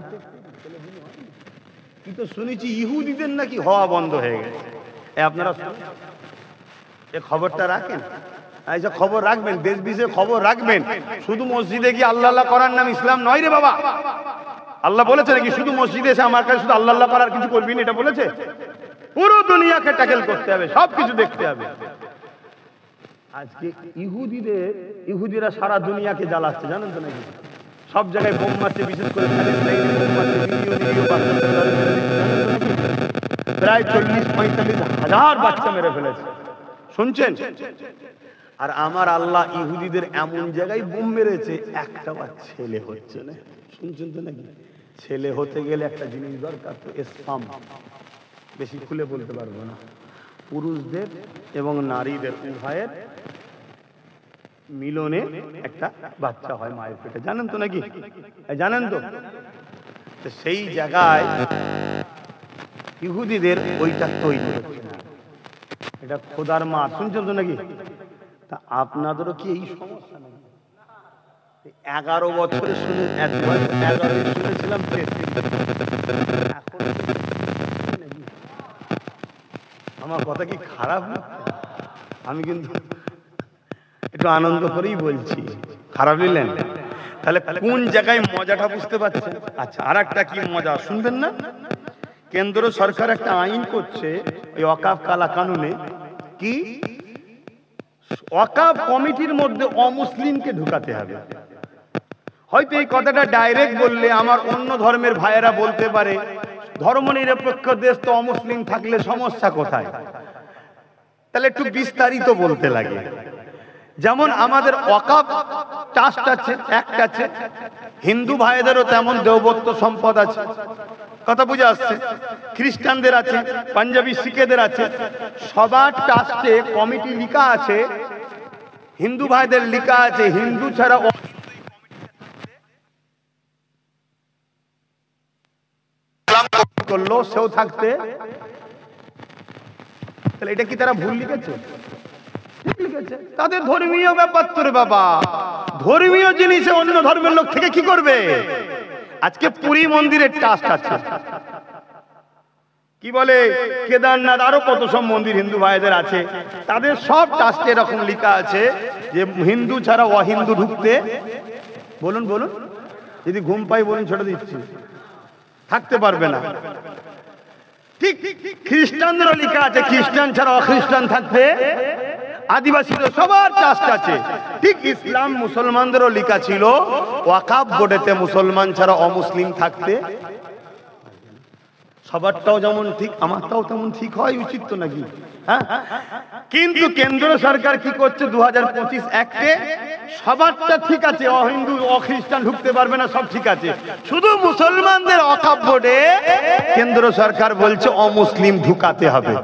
কিন্তু শুনেছি ইহুদিদের নাকি হওয়া বন্ধ হয়ে গেছে। আপনারা এই খবরটা রাখেন, এইসব খবর রাখবেন, দেশ বিদেশে খবর রাখবেন। শুধু মসজিদে গিয়ে আল্লাহ আল্লাহ করার নাম ইসলাম নয় রে বাবা। আল্লাহ বলেছে নাকি শুধু মসজিদে এসে আমার কাছে শুধু আল্লাহ আল্লাহ করার কিছু করবি না? এটা বলেছে? পুরো দুনিয়াকে ট্যাকেল করতে হবে, সবকিছু দেখতে হবে। আজকে ইহুদিরা সারা দুনিয়াকে জ্বালাচ্ছে, জানেন তো নাকি? সব জায়গায় বোম মারছে, বিশেষ করে প্রায় 40-45 হাজার বাচ্চা মেরে ফেলেছে। শুনছেন? আর আমার আল্লাহ ইহুদিদের এমন জায়গায় বোম মেরেছে, একটা ছেলে হচ্ছে না। শুনছেন তো নাকি? ছেলে হতে গেলে একটা জিনিস দরকার, তো স্পাম। বেশি খুলে বলতে পারবো না। পুরুষদের এবং নারীদের উভয়ের মিলনে একটা বাচ্চা হয় মায়ের পেটে, জানেন তো নাকি? জানেন তো? সেই জায়গায় ইহুদিদের ওইটা তৈরি হচ্ছে না, এটা খোদার মা। শুনছেন তো নাকি? তা আপনাদেরও কি এই সমস্যা নাকি? 11 বছরে শুনে 11 শুনেছিলাম 33। আমার কথা কি খারাপ না? আমি কিন্তু একটু আনন্দ করেই বলছি, খারাপ নিলেন? তাহলে কোন জায়গায় মজাটা বুঝতে পারছেন? আচ্ছা, আর একটা কি মজা শুনবেন না? কেন্দ্র সরকার একটা আইন করছে ওই ওয়াকফ কালা কানুনে, কি ওয়াকফ কমিটির মধ্যে অমুসলিমকে ঢুকাতে হবে। হয়তো এই কথাটা ডাইরেক্ট বললে আমার অন্য ধর্মের ভাইয়েরা বলতে পারে ধর্মনিরপেক্ষ দেশ তো অমুসলিম থাকলে সমস্যা কোথায়? তাহলে একটু বিস্তারিত বলতে লাগে। যেমন আমাদের ওয়াকফ ট্রাস্ট আছে, একটা আছে। হিন্দু ভাইদেরও তেমন দেবত্ব সম্পদ আছে, কথা বুঝে আসছে। খ্রিস্টানদের আছে, পাঞ্জাবি শিখেদের আছে। সবার ট্রাস্টে কমিটি লিখা আছে, হিন্দু ভাইদের লিখা আছে হিন্দু ছাড়া করলো সেও থাকতে। তাহলে এটা কি তারা ভুল লিখেছে? ঠিক লিখেছে। তাদের ধর্মীয় ব্যাপার তো রে বাবা, ধর্মীয় জিনিসে অন্য ধর্মের লোক থেকে কি করবে? আজকে পুরী মন্দিরের ট্রাস্ট আছে, কি বলে কেদারনাথ, আরো কত সব মন্দির হিন্দু ভাইদের আছে। তাদের সব ট্রাস্টে এরকম লেখা আছে যে হিন্দু ছাড়া অহিন্দু ঢুকতে, বলুন বলুন, যদি ঘুম পাই বলুন, ছেড়ে দিচ্ছি, থাকতে পারবে না। ঠিক খ্রিস্টানদেরও লেখা আছে খ্রিস্টান ছাড়া অখ্রিস্টান থাকতে, আদিবাসীদের সবার ট্রাস্ট আছে। ঠিক ইসলাম মুসলমানদেরও লেখা ছিল ওয়াকফ বোর্ডেতে মুসলমান ছাড়া অমুসলিম থাকতে। সবারটাও যেমন ঠিক আমারটাও তেমন ঠিক হয় উচিত তো নাকি? হ্যাঁ, কিন্তু কেন্দ্র সরকার কি করছে 2025 অ্যাক্টে সবারটা ঠিক আছে, অহিন্দু অখ্রিস্টান ঢুকতে পারবে না, সব ঠিক আছে, শুধু মুসলমানদের ওয়াকফ বোর্ডে কেন্দ্র সরকার বলছে অমুসলিম ঢুকাতে হবে।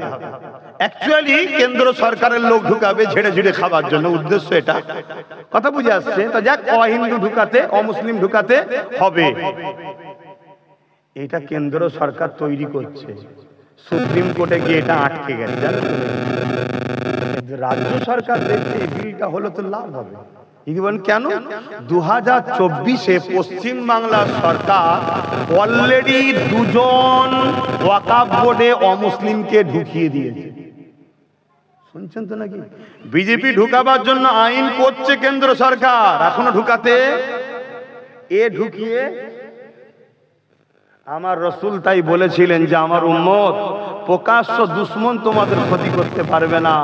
অ্যাকচুয়ালি কেন্দ্র সরকারের লোক ঢুকাবে ঝেড়ে ঝেড়ে খাবার জন্য, উদ্দেশ্য এটা। কথা বুঝে আসছে তো? যাক, অহিন্দু ঢুকাতে অমুসলিম ঢুকাতে হবে, এটা কেন্দ্র সরকার তৈরি করছে। সুপ্রিম কোর্টে গিয়ে এটা আটকে গেছে, জানেন তো? রাজ্য সরকার দেখছে এই বিলটা হলো তো লাভ হবে। কেন? 2024-এ পশ্চিম বাংলার সরকার অলরেডি 2 জন ওয়াকফ বোর্ডে অমুসলিমকে ঢুকিয়ে দিয়েছে। শুনছেন তো নাকি? বিজেপি ঢুকাবার জন্য আইন করছে কেন্দ্র সরকার, এখনো ঢুকাতে ঢুকিয়ে। আমার রসুল তাই বলেছিলেন যে আমার উম্মত প্রকাশ্য দুশ্মন তোমাদের ক্ষতি করতে পারবে না,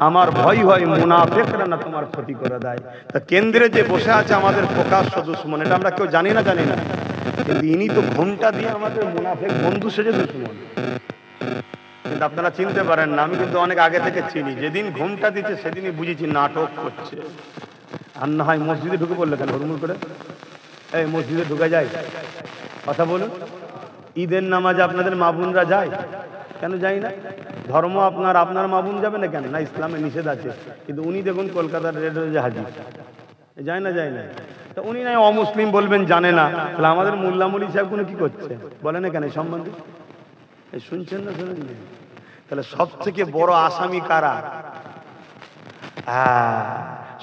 আমার ভয় হয় মুনাফিকরা না তোমার ক্ষতি করে দেয়। তা কেন্দ্রে যে বসে আছে আমাদের প্রকাশ্য দুশ্মন, এটা আমরা কেউ জানি না, কিন্তু ইনি তো ঘোমটা দিয়ে আমাদের মুনাফিক বন্ধু সেজে দুশ্মন। কিন্তু আপনারা চিনতে পারেন না, আমি কিন্তু অনেক আগে থেকে চিনি। যেদিন ঘোমটা দিচ্ছে সেদিনই বুঝেছি নাটক করছে। আর না হয় মসজিদে ঢুকে পড়লে কেন হুড়মুড় করে? এই মসজিদে ঢুকে যায়, কথা বলুন। ঈদের নামাজে আপনাদের মা বোনরা যায়, কেন যায় না? ধর্ম আপনার মা বোন যাবে না কেন? না, ইসলামে নিষেধ আছে। কিন্তু উনি দেখুন কলকাতার রেড রোজে হাজির, যায় না? তো উনি নাই অমুসলিম বলবেন, জানে না। তাহলে আমাদের মোল্লা মৌলী সাহেব কোনো কি করছে বলে না কেন এই সম্বন্ধে? শুনছেন না? শুনেন? তাহলে সব থেকে বড় আসামি কারা?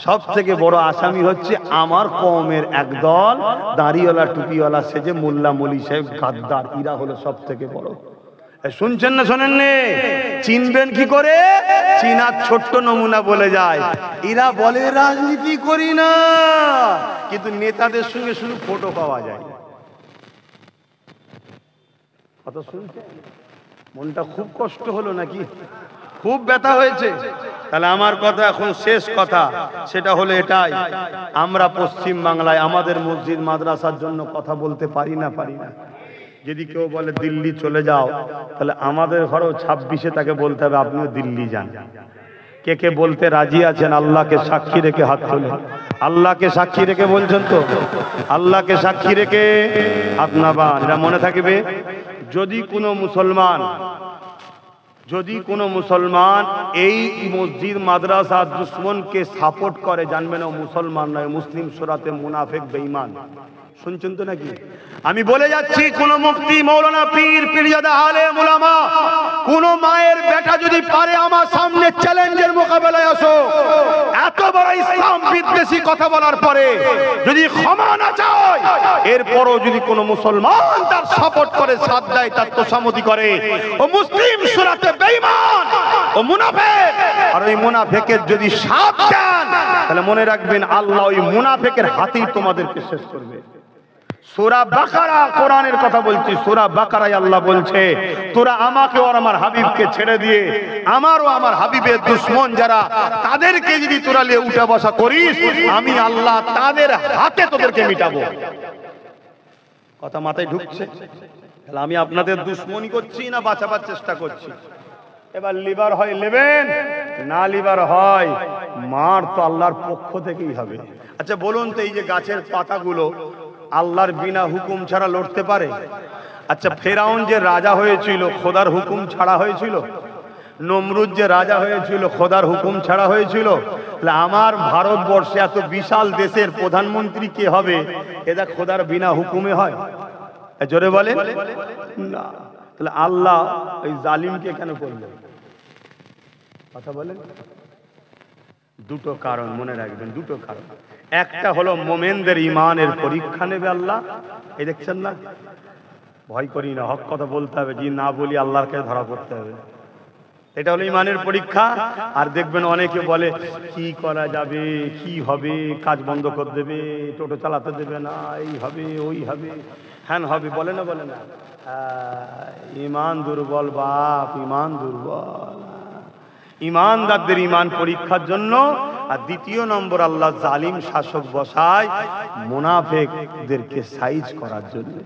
সব থেকে বড় আসামি হচ্ছে আমার কওমের একদল দাড়িওয়ালা টুপিওয়ালা সেজে মোল্লা মৌলী সাহেব গাদ্দার, ইরা হলো সব থেকে বড়। শুনছেন না? শোনেননি? চিনবেন কি করে? চীনার ছোট্ট নমুনা বলে যায়, এরা বলে রাজনীতি করি না, কিন্তু নেতাদের সঙ্গে শুধু ফটো পাওয়া যায়। কথা শুনছেন? মনটা খুব কষ্ট হলো নাকি? খুব ব্যথা হয়েছে? তাহলে আমার কথা এখন শেষ কথা, সেটা হলো এটাই, আমরা পশ্চিম বাংলায় আমাদের মসজিদ মাদ্রাসার জন্য কথা বলতে পারি না। যদি কেউ বলে দিল্লি চলে যাও, তাহলে আমাদের ঘরেও 26-এ তাকে বলতে হবে আপনিও দিল্লি যান। কে কে বলতে রাজি আছেন? আল্লাহকে সাক্ষী রেখে হাত তোলেন। আল্লাহকে সাক্ষী রেখে বলছেন তো? আল্লাহকে সাক্ষী রেখে হাত নামান, এটা মনে থাকবে। যদি কোনো মুসলমান এই মসজিদ মাদ্রাসা দুশ্মনকে সাপোর্ট করে, জানবেন ও মুসলমান নয়, মুসলিম সূরাতে মুনাফিক বেঈমান। শুনছেন তো নাকি? আমি বলে যাচ্ছি, কোন মুফতি, মৌলানা, পীর, পীরজাদা, আলেম, উলামা, কোন মায়ের বেটা যদি পারে আমার সামনে চ্যালেঞ্জের মোকাবেলায় আসো, এত বড় ইসলাম বিদ্বেষী কথা বলার পরে যদি ক্ষমা না চায়, এরপরও যদি কোনো মুসলমান তার সাপোর্ট করে, সাথ দেয়, তার তোষামতি করে, ও মুসলিম সূরাতে বেঈমান, ও মুনাফিক। আর ওই মুনাফিকের যদি সাথ দেন, তাহলে মনে রাখবেন আল্লাহ ওই মুনাফিকের হাতেই তোমাদেরকে শেষ করবে। সূরা বাকারা, কোরআনের কথা বলছি, সূরা বাকারায় আল্লাহ বলছে, তোরা আমাকে আর আমার হাবিবকে ছেড়ে দিয়ে আমার ও আমার হাবিবের দুশমন যারা, তাদেরকে যদি তোরা নিয়ে উঠা বসা করিস, আমি আল্লাহ তাদের হাতে তোদেরকে মিটাবো। কথা মাথায় ঢুকছে? তাহলে আমি আপনাদের দুশমনি করছি না বাঁচাবার চেষ্টা করছি? এবার লিভার হয় নেবেন, না লিভার হয় মার তো আল্লাহর পক্ষ থেকেই হবে। আচ্ছা বলুন তো, এই যে গাছের পাতাগুলো আল্লাহর বিনা হুকুম ছাড়া লড়তে পারে? আচ্ছা ফেরাউন যে রাজা হয়েছিল খোদার হুকুম ছাড়া হয়েছিল? নমরুদ যে রাজা হয়েছিল খোদার হুকুম ছাড়া হয়েছিল? তাহলে আমার ভারতবর্ষে এত বিশাল দেশের প্রধানমন্ত্রী কে হবে? এটা খোদার বিনা হুকুমে হয়? জোরে বলে না। তাহলে আল্লাহ ওই জালিমকে কেন করলেন? কথা বলেন। দুটো কারণ মনে রাখবেন, দুটো কারণ। একটা হলো মোমেনদের ইমানের পরীক্ষা নেবে আল্লাহ। এই দেখছেন না, ভয় করি না, হক কথা বলতে হবে, যে না বলি আল্লাহর কাছে ধরা করতে হবে। এটা হলো ইমানের পরীক্ষা। আর দেখবেন অনেকে বলে কি করা যাবে, কি হবে, কাজ বন্ধ করে দেবে, টোটো চালাতে দেবে না, এই হবে, ওই হবে, হ্যান হবে, বলে না? ইমান দুর্বল বাপ, ইমান দুর্বল। ইমানদারদের ইমান পরীক্ষার জন্য। আর দ্বিতীয় নম্বর, আল্লাহ জালিম শাসক বসায় মুনাফিকদেরকে সাইজ করার জন্য।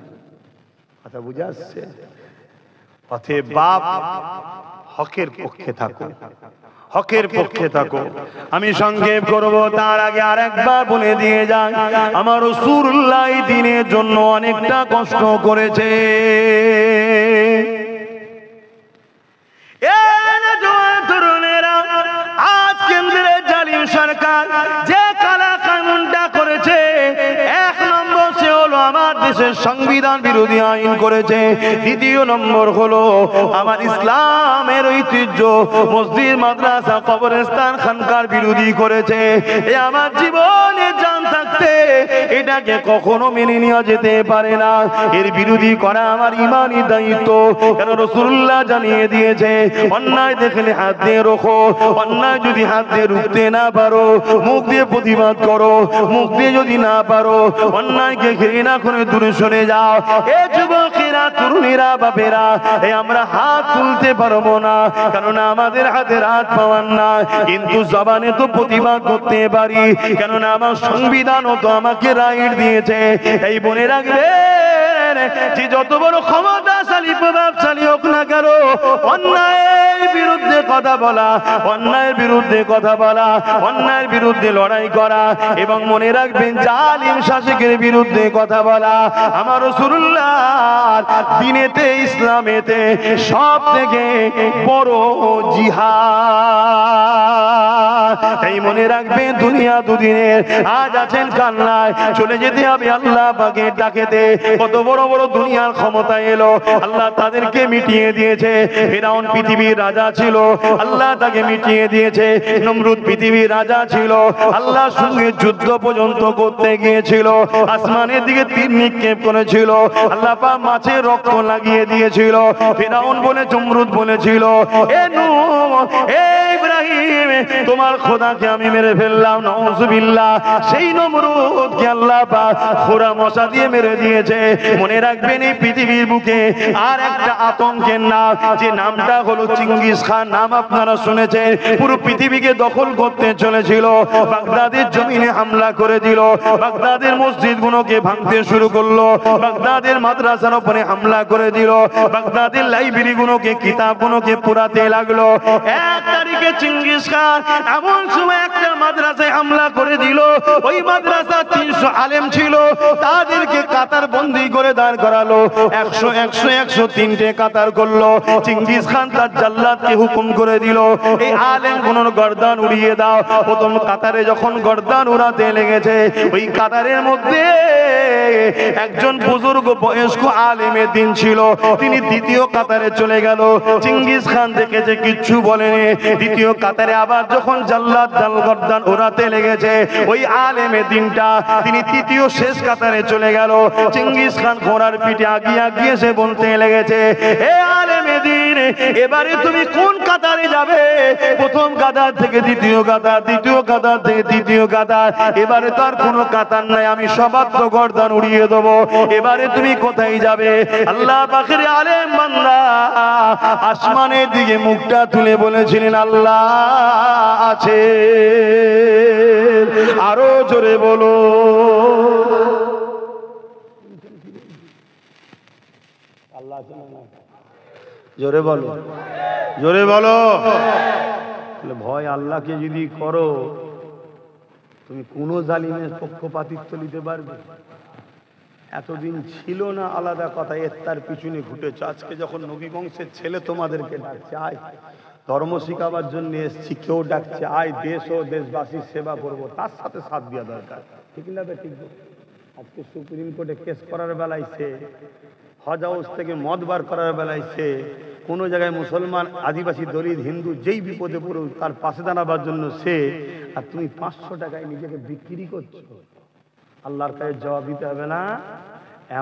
কথা বুঝে আসছে? অতএব বাপ হকের পক্ষে থাকো, হকের পক্ষে থাকো। আমি সংক্ষেপ করব, তার আগে আরেকবার বলে দিয়ে যান, আমার রাসূলুল্লাহ দ্বীনের জন্য অনেকটা কষ্ট করেছে। আজ কেন্দ্রের জালিম সরকার যে কালা কানুনটা করেছে, এক নম্বর সে হলো আমার দেশের সংবিধান বিরোধী আইন করেছে, দ্বিতীয় নম্বর হলো আমার ইসলামের ঐতিহ্য মসজিদ মাদ্রাসা কবরস্থান খানকার বিরোধী করেছে। এ আমার জীবনে জান থাকতে এটাকে কখনো মেনে নেওয়া যেতে পারে না। এর বিরোধী করা আমার ইমানি দায়িত্ব। কেন রাসূলুল্লাহ জানিয়ে দিয়েছে, অন্যায় দেখলে হাত দিয়ে রোখো, অন্যায় যদি হাত দিয়ে রুখতে না পারো মুখ দিয়ে প্রতিবাদ করো, মুখ দিয়ে যদি না পারো অন্যায়কে ঘৃণা করে দূরে সরে যাও। এ যুবকেরা, তরুণীরা, বাপেরা, আমরা হাত তুলতে পারবো না, কেননা আমাদের হাতের হাত পাওয়ার না, কিন্তু জবানে তো প্রতিবাদ করতে পারি, কেননা আমার সংবিধানও তো আমাকে রাইট দিয়েছে। এই মনে রাখবেন যে যত বড় ক্ষমতাশালী প্রভাবশালী হোক না কেন, অন্যায়ের বিরুদ্ধে কথা বলা, অন্যায়ের বিরুদ্ধে কথা বলা, অন্যায়ের বিরুদ্ধে লড়াই করা, এবং মনে রাখবেন জালিম শাসকের বিরুদ্ধে কথা বলা আমার রাসূলুল্লাহ দ্বীনেতে, ইসলামেতে সব থেকে বড় জিহাদ। তাই মনে রাখবেন দুনিয়া দুদিনের, আজ আছেন কাল নাই, চলে যেতে হবে আল্লাহ পাকের ডাকেতে। কত বড় বড় দুনিয়ার ক্ষমতা এলো, আল্লাহ তাদেরকে মিটিয়ে দিয়েছে। ফিরআউন পৃথিবীর রাজা ছিল, আল্লাহ তাকে মিটিয়ে দিয়েছে। নমরুদ পৃথিবীর রাজা ছিল, আল্লাহর সঙ্গে যুদ্ধ পর্যন্ত করতে গিয়েছিল, আসমানের দিকে তীর নিক্ষেপ করেছিল, আল্লাহ পাক মাছের রক্ত লাগিয়ে দিয়েছিল। ফিরআউন বলে, নমরুদ বলেছিল, এ নূহ, এ ইব্রাহিম, তোমার খোদাকে আমি মেরে ফেললাম, নাউযুবিল্লাহ। সেই নমরুদকে আল্লাহ পাক খোরা মশা দিয়ে মেরে দিয়েছে। মনে রাখবেন এই পৃথিবীর বুকে আর একটা আতঙ্কের নাম, যে নামটা হলো চেঙ্গিস খান, নাম আপনারা শুনেছেন। পুরো পৃথিবীকে দখল করতে চলেছিল, বাগদাদের জমিনে হামলা করে দিল, বাগদাদের মসজিদগুলোকে ভাঙতে শুরু করলো, বাগদাদের মাদ্রাসার উপরে হামলা করে দিল, বাগদাদের লাইব্রেরিগুলোকে, কিতাবগুলোকে পুরাতে লাগলো। এক তারিখে চেঙ্গিস খান এমন সময় একটা মাদ্রাসায় হামলা করে দিল। ওই মাদ্রাসা 300 আলেম ছিল, তাদেরকে কাতার বন্দী করে দাঁড় করালো, 100 কাতার করলো। চেঙ্গিস খান তার জাল্লাদকে হুকুম করে দিল, এই আলেম গুলোর গর্দান উড়িয়ে দাও। প্রথম কাতারে যখন গর্দান উড়াতে লেগেছে, ওই কাতারের মধ্যে একজন বুজুর্গ বয়স্ক আলেমের দিন ছিল, তিনি দ্বিতীয় কাতারে চলে গেল। চেঙ্গিস খান দেখেছে, কিচ্ছু বলেনি। দ্বিতীয় কাতারে আবার যখন জাল্লাদ গর্দান উড়াতে লেগেছে, ওই আলেমের দিনটা তিনি তৃতীয় শেষ কাতারে চলে গেল। চেঙ্গিস খান ঘোড়ার পিঠে আগিয়ে আগিয়ে সে বলতে লেগেছে, এ আলেমের দিন, এবারে তুমি কোন কাতারে যাবে? প্রথম কাতার থেকে দ্বিতীয় কাতার, দ্বিতীয় কাতার থেকে তৃতীয় কাতার, এবারে তো আর কোনো কাতার নাই, আমি সবার তো গর্দান উড়িয়ে দেবো, এবারে তুমি কোথায় যাবে? আল্লাহ পাকের আলেম বান্দা আসমানের দিকে মুখটা তুলে বলেছিলেন, আল্লাহ আছে। আরো জোরে বলো, আল্লাহ আছে না? জোরে বলো, জোরে বলো। ভয় আল্লাহকে যদি করো, তুমি কোন জালিমের পক্ষপাতিত্ব নিতে পারবে? এতদিন ছিল না, আলাদা কথা, এর তার পিছনে ঘুটেছ। আজকে যখন নবী বংশের ছেলে তোমাদেরকে ডাকছে, আয় ধর্ম শিখাবার জন্য এসছি, কেউ ডাকছে আয় দেশ ও দেশবাসীর সেবা করবো, তার সাথে সাথ দেওয়া দরকার, ঠিক না? ঠিক। আজকে সুপ্রিম কোর্টে কেস করার বেলায় সে, হজ হাউস থেকে মদ বার করার বেলায় সে, কোনো জায়গায় মুসলমান, আদিবাসী, দলিত, হিন্দু যেই বিপদে পড়ুক তার পাশে দাঁড়াবার জন্য সে, আর তুমি 500 টাকায় নিজেকে বিক্রি করছো। আল্লাহর কাছে জবাব দিতে হবে না?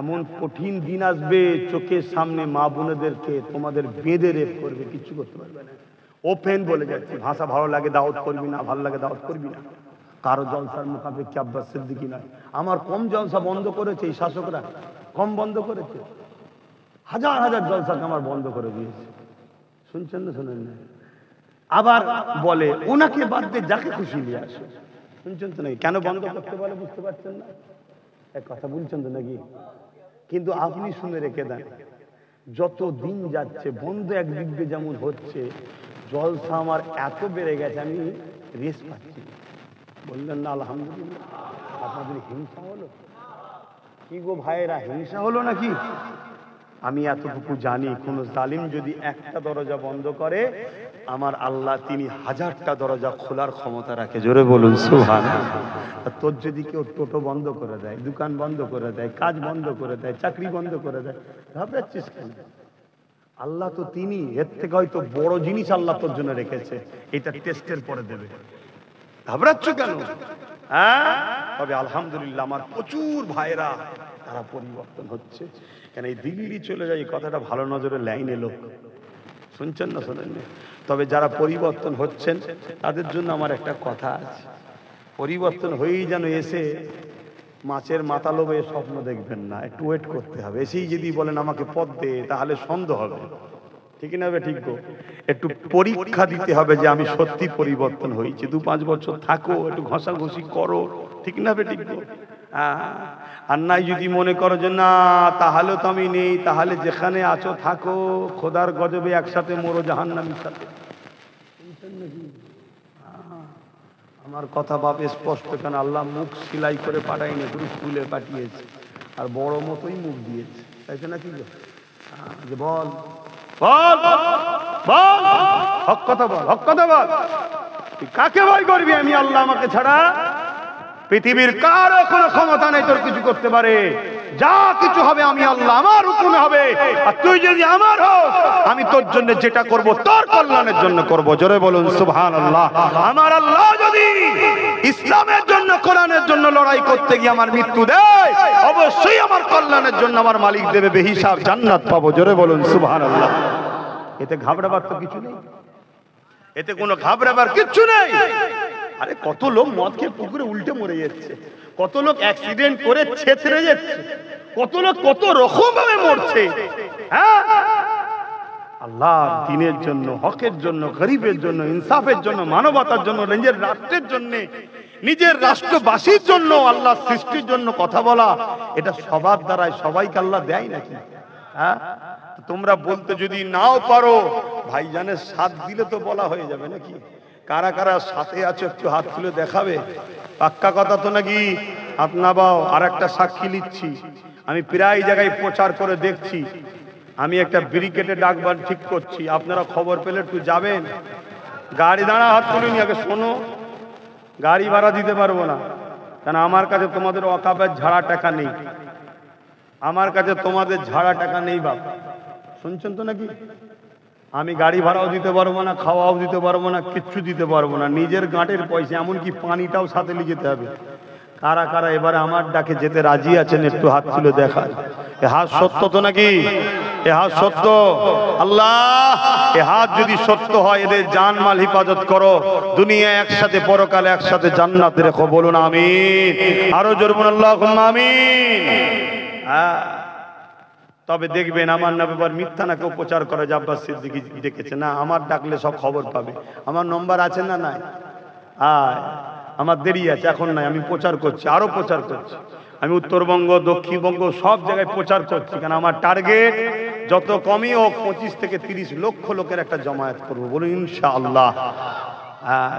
এমন কঠিন দিন আসবে, চোখের সামনে মা বোনেদেরকে তোমাদের বেঁধে রেপ করবে, কিচ্ছু করতে পারবে না। ওপেন বলে যাচ্ছি, ভাষা ভালো লাগে দাওয়াত করবি না, ভালো লাগে দাওয়াত করবি না। কারো জলসার মোকাবেকি আব্বাস সিদ্দিকী নয়। আমার কম জলসা বন্ধ করেছে এই শাসকরা, কম বন্ধ করেছে, হাজার হাজার জলসাকে আমার বন্ধ করে দিয়েছে। শুনছেন না? শোনেন না? আবার বলে ওনাকে বাদ দিয়ে যাকে খুশি নিয়ে আসে। শুনছেন তো নাকি? কেন বন্ধ করতে বলে বুঝতে পারছেন না? এক কথা বলছেন তো নাকি? কিন্তু আপনি শুনে রেখে দেন, যত দিন যাচ্ছে বন্ধ একদিক দিয়ে যেমন হচ্ছে, জলসা আমার এত বেড়ে গেছে আমি রেস্ট পাচ্ছি। বললেন না আলহামদুলিল্লাহ? আপনাদের হিংসা হলো কি গো ভাইয়েরা, হিংসা হলো নাকি? আমি এতটুকু জানি, কোন জালিম যদি একটা দরজা বন্ধ করে, আমার আল্লাহ তিনি 1000টা দরজা খোলার ক্ষমতা রাখে। জোরে বলুন সুবহানাল্লাহ। তোর যদি কেউ টোটো বন্ধ করে দেয়, দোকান বন্ধ করে দেয়, কাজ বন্ধ করে দেয়, চাকরি বন্ধ করে দেয়, ঘাবড়াচ্ছিস কেন? আল্লাহ তো তিনি, এর থেকে হয়তো বড় জিনিস আল্লাহ তোর জন্য রেখেছে, এটা টেস্টের পরে দেবে। ঘাবড়াচ্ছ কেন? হ্যাঁ, তবে আলহামদুলিল্লাহ আমার প্রচুর ভাইরা তারা পরিবর্তন হচ্ছে। কেন এই দিল্লি চলে যায়, এই কথাটা ভালো নজরে লাইনে লোক শুনছেন না শোনেন? তবে যারা পরিবর্তন হচ্ছেন তাদের জন্য আমার একটা কথা আছে, পরিবর্তন হয়েই যেন এসে মাছের মাথা লোভে স্বপ্ন দেখবেন না, একটু ওয়েট করতে হবে। এসেই যদি বলেন আমাকে পদ দে, তাহলে সন্দেহ হবে। ঠিক না? ঠিক গো, একটু পরীক্ষা দিতে হবে যে আমি সত্যি পরিবর্তন হয়েছি। 2-5 বছর থাকো, একটু ঘষাঘষি করো। ঠিক না? ঠিক গো। আর নাই যদি মনে করো যে না তাহলে তো আমি নেই, তাহলে যেখানে আছো থাকো, খোদার গজবে একসাথে মরো জাহান্নামীর সাথে। আমার কথা বাপ স্পষ্ট, কেন আল্লাহ মুখ সিলাই করে পাঠায়নি, শুধু স্কুলে পাঠিয়েছে, আর বড় মতোই মুখ দিয়েছে, তাই তো নাকি? যে বল বল বল, হক কথা বল, হক কথা বল। তুই কাকে ভয় করবি? আমি আল্লাহ, আমাকে ছাড়া পৃথিবীর কারো কোনো ক্ষমতা নেই তোর কিছু করতে পারে। যা কিছু হবে আমি আল্লাহ, আমার হুকুমে হবে। আর তুই যদি আমার হোস, আমি তোর জন্য যেটা করব তোর কল্যাণের জন্য করব। জোরে বলুন সুবহানাল্লাহ। আমার আল্লাহ যদি ইসলামের জন্য, কোরআনের জন্য লড়াই করতে গিয়ে আমার মৃত্যু দেয়, অবশ্যই আমার কল্যাণের জন্য আমার মালিক দেবে বেহিসাব জান্নাত পাবো। জোরে বলুন সুবহানাল্লাহ। এতে ঘাবড়াবার তো কিছু নেই, এতে কোনো ঘাবড়াবার কিচ্ছু নেই। আরে কত লোক মদ খেয়ে পুকুরে উল্টে মরে যাচ্ছে, কত লোক অ্যাক্সিডেন্ট করে ছেঁচড়ে যাচ্ছে, কত লোক কত রকম ভাবে মরছে। হ্যাঁ, আল্লাহ দিনের জন্য, হকের জন্য, গরিবের জন্য, ইনসাফের জন্য, মানবতার জন্য, নিজের রাষ্ট্রের জন্য, নিজের রাষ্ট্রবাসীর জন্য, আল্লাহ সৃষ্টির জন্য কথা বলা, এটা সবার দ্বারাই সবাইকে আল্লাহ দেয় নাকি? হ্যাঁ, তোমরা বলতে যদি নাও পারো, ভাইজানের সাথ দিলে তো বলা হয়ে যাবে নাকি? কারা কারা সাথে আছে একটু হাত তুলে দেখাবে। পাক্কা কথা তো নাকি? আপনা বাও। আর একটা সাক্ষী লিখছি, আমি প্রায় জায়গায় প্রচার করে দেখছি, আমি একটা ব্রিগেডে ডাকবার ঠিক করছি, আপনারা খবর পেলে একটু যাবেন। গাড়ি দাঁড়া, হাত তুলে নিয়ে আগে শোনো, গাড়ি ভাড়া দিতে পারবো না, কারণ আমার কাছে তোমাদের ওয়াকাফের ঝাড়া টাকা নেই, আমার কাছে তোমাদের ঝাড়া টাকা নেই বাপ। শুনছেন তো নাকি? আমি গাড়ি ভাড়াও দিতে পারবো না, খাওয়াও দিতে পারবো না, কিচ্ছু দিতে পারবো না, নিজের গাঁটের পয়সা, এমনকি পানিটাও সাথে নিয়ে যেতে হবে। কারা কারা এবারে আমার ডাকে যেতে রাজি আছেন একটু হাত তুলে দেখান। এ হাত সত্য তো নাকি? এ হাত সত্য? আল্লাহ, এ হাত যদি সত্য হয়, এদের জানমাল হিফাজত করো, দুনিয়া একসাথে, পরকালে একসাথে জান্নাতে রেখো। বলুন আমিন। আরো জোরে বলুন আল্লাহুম্মা আমিন। তবে দেখবেন আমার নামে মিথ্যা না কেউ প্রচার করে যে আব্বাস সিদ্দিকী ডেকেছে, না, আমার ডাকলে সব খবর পাবে। আমার নম্বর আছে না নাই? আমার দেরি আছে, এখন নাই, আমি প্রচার করছি, আরো প্রচার করছি। আমি উত্তরবঙ্গ, দক্ষিণবঙ্গ সব জায়গায় প্রচার করছি, কারণ আমার টার্গেট যত কমই হোক 25 থেকে 30 লক্ষ লোকের একটা জমায়েত করবো। বলুন ইনশাআল্লাহ।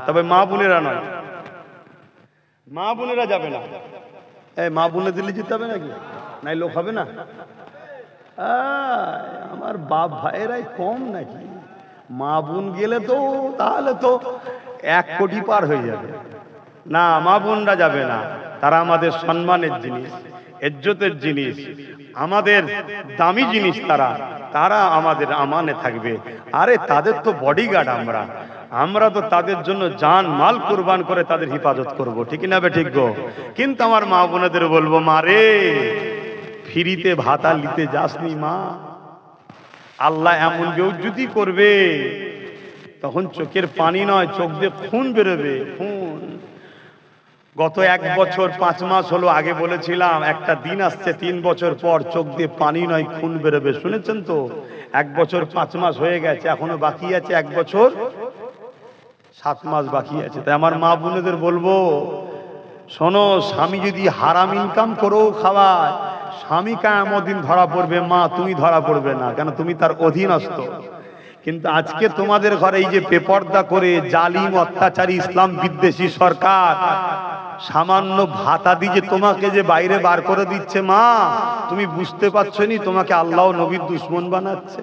তবে মা বোনেরা নয়, মা বোনেরা যাবে না। এই মা বোনে দিল্লি যেতে হবে নাকি? নাই লোক হবে না? আমার বাপ ভাইয়েরাই কম নাকি? মা বোন গেলে তো তাহলে তো 1 কোটি পার হয়ে যাবে। না, মা বোনরা যাবে না, তারা আমাদের সম্মানের জিনিস, ইজ্জতের জিনিস, আমাদের দামি জিনিস, তারা আমাদের আমানে থাকবে। আরে তাদের তো বডিগার্ড আমরা তো তাদের জন্য জান মাল কুরবান করে তাদের হিফাজত করব। ঠিক না বে ঠিক গো? কিন্তু আমার মা বোনেদের বলবো, মা রে, ফ্রিতে ভাতা নিতে যাসনি মা, আল্লাহ এমন বেউজ্জতি করবে, তখন চোখের পানি নয়, চোখ দিয়ে খুন বেরোবে, খুন। গত 1 বছর 5 মাস হলো, আগে বলেছিলাম একটা দিন আসছে 3 বছর পর, চোখ দিয়ে পানি নয় খুন বেরোবে। শুনেছেন তো? 1 বছর 5 মাস হয়ে গেছে, এখনো বাকি আছে 1 বছর 7 মাস বাকি আছে। তাই আমার মা বোনেদের বলবো, শোনো, স্বামী যদি হারাম ইনকাম করেও খাওয়ায়, স্বামী কিয়ামত দিন ধরা পড়বে, মা তুমি ধরা পড়বে না, কেন তুমি তার অধীনস্থ। কিন্তু আজকে তোমাদের ঘরে এই যে বেপর্দা করে জালিম অত্যাচারী ইসলাম বিদ্বেষী সরকার সামান্য ভাতা দিয়ে যে তোমাকে যে বাইরে বার করে দিচ্ছে, মা তুমি বুঝতে পারছো নি তোমাকে আল্লাহ নবীর দুশমন বানাচ্ছে।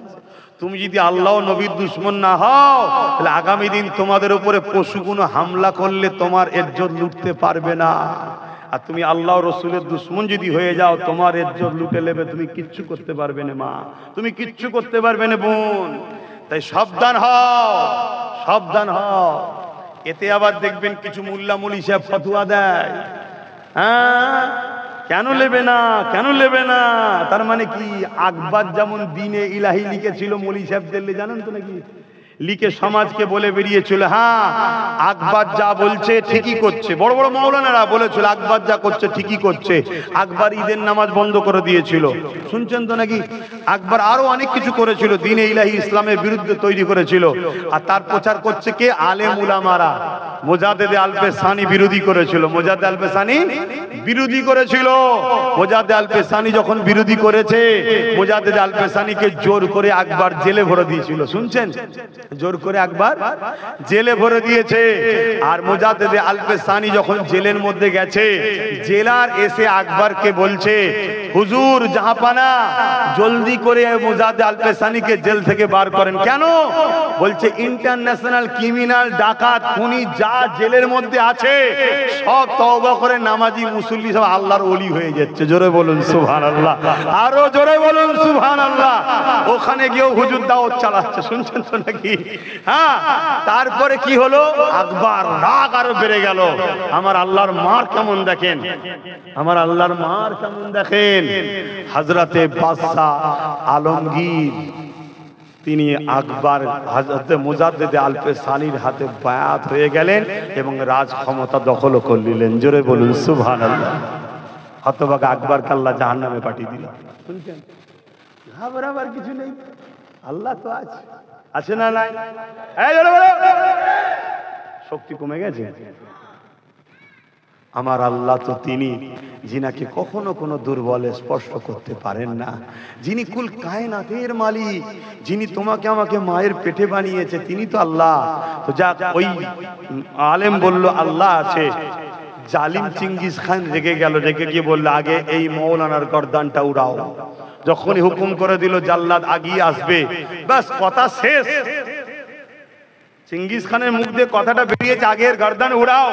তুমি যদি আল্লাহ নবীর দুশমন না হও তাহলে আগামী দিন তোমাদের উপরে পশুগুলো হামলা করলে তোমার ইজ্জত লুটতে পারবে না। আর তুমি আল্লাহ রসুলের দুশমন যদি হয়ে যাও তোমার ইজ্জত লুটে নেবে, তুমি কিচ্ছু করতে পারবে না মা, তুমি কিচ্ছু করতে পারবে না বোন। তাই সাবধান হও, সাবধান হও। এতে আবার দেখবেন কিছু মোল্লা মুলি সাহেব ফতোয়া দেয়, হ্যাঁ কেন নেবে না, কেন নেবে না, তার মানে কি আকবর যেমন দিনে ইলাহি লিখেছিল মুলি সাহেবদের, জানেন তো নাকি, লিখে সমাজকে বলে বেরিয়েছিল, হ্যাঁ আকবর যা বলছে ঠিকই করছে। বড় বড় মাওলানারা বলেছিল আকবর যা করছে ঠিকই করছে। আকবর ঈদের নামাজ বন্ধ করে দিয়েছিল, শুনছেন তো নাকি। আকবর আরো অনেক কিছু করেছিল, দ্বীন ইলাহি ইসলামের বিরুদ্ধে তৈরি করেছিল। আর তার প্রচার করছে কে, আলেম উলামারা। মুজাদ্দেদ আল-পেশানি বিরোধী করেছিল, মুজাদ্দেদ আল-পেশানি বিরোধী করেছিল। মুজাদ্দেদ আল-পেশানি যখন বিরোধী করেছে, মুজাদ্দেদ আল-পেশানিকে জোর করে আকবর জেলে ভরে দিয়েছিল, শুনছেন, জোর করে আকবর জেলে ভরে দিয়েছে। আর মুজাদ্দেদ আল-পেশানি যখন জেলের মধ্যে গেছে, জেলার এসে আকবরকে বলছে, হুজুর জাহাপানা জলদি করে মুজাদ্দেদ আল-পেশানিকে জেল থেকে বার করেন। কেন? বলছে ইন্টারন্যাশনাল ক্রিমিনাল ডাকাত খুনি যা জেলের মধ্যে আছে সব তওবা করে নামাজি মুসল্লি সব আল্লাহর ওলি হয়ে যাচ্ছে। জোরে বলুন সুবহানাল্লাহ, আরো জোরে বলুন সুবহানাল্লাহ। ওখানে গিয়েও হুজুর দাওয়াত চালাচ্ছে, শুনছেন তো নাকি। হ্যাঁ, তারপরে কি হলো, আকবর রাগ আরো বেড়ে গেল। আমার আল্লাহর মার কেমন দেখেন, আমার আল্লাহর মার কেমন দেখেন। হযরতে বাদশাহ আলমগীর তিনি আকবর হযরত মুজাদ্দেদ আল-পেশানির হাতে বায়াত হয়ে গেলেন এবং রাজ ক্ষমতা দখল করে নিলেন। জোরে বলুন সুবহানাল্লাহ। হতভাগা আকবরকে আল্লাহ জাহান্নামে পাঠিয়ে দিল। শুনছেন, ঘাবড়াবার কিছু নেই, আল্লাহ তো আছে, আছে না নাই? এই জোরে বলো, শক্তি কমে গেছে। আমার আল্লাহ তো তিনি যিনাকে কখনো কোনো দুর্বলে স্পর্শ করতে পারেন না, যিনি কুল কায়নাতের মালিক, যিনি তোমাকে আমাকে মায়ের পেটে বানিয়েছে, তিনি তো আল্লাহ। তো যাক, ওই আলেম বলল আল্লাহ আছে। জালিম চিঙ্গিস খান রেগে গেল, রেগে গিয়ে বললো আগে এই মৌলানার গর্দানটা উড়াও। যখনই হুকুম করে দিল জাল্লাদ আগিয়ে আসবে, ব্যাস কথা শেষ। চিঙ্গিস খানের মুখ দিয়ে কথাটা বেরিয়েছে, আগের গর্দান উড়াও।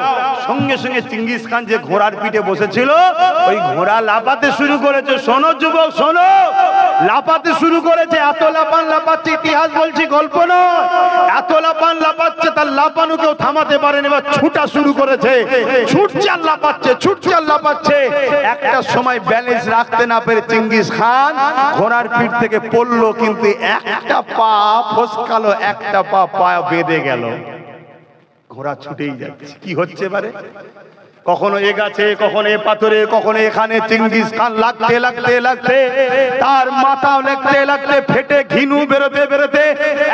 সঙ্গে সঙ্গে চিঙ্গিস খান যে ঘোড়ার পিঠে বসেছিল, ওই ঘোড়া লাফাতে শুরু করেছে। শোনো যুবক শোনো, লাফাতে শুরু করেছে। এত লাফান লাফাচ্ছে, ইতিহাস বলছি, গল্প নয়। এত লাফান লাফাচ্ছে, তার লাফানো কেউ থামাতে পারেনি। এবার ছুটা শুরু করেছে, ছুটছে আর লাফাচ্ছে, ছুটছে আর লাফাচ্ছে। একটা সময় ব্যালেন্স রাখতে না পেরে চিঙ্গিস খান ঘোড়ার পিঠ থেকে পড়লো, কিন্তু একটা পা ফসকালো, একটা পা বেঁধে গেল। ঘোড়া ছুটেই যাচ্ছে। কি হচ্ছে পারে, কখনো এ গাছে, কখনো এ পাথরে, কখনো এখানে। চিঙ্গিস খান লাগতে লাগতে লাগতে তার মাথা লাগতে লাগতে ফেটে ঘিনু বেরোতে বেরোতে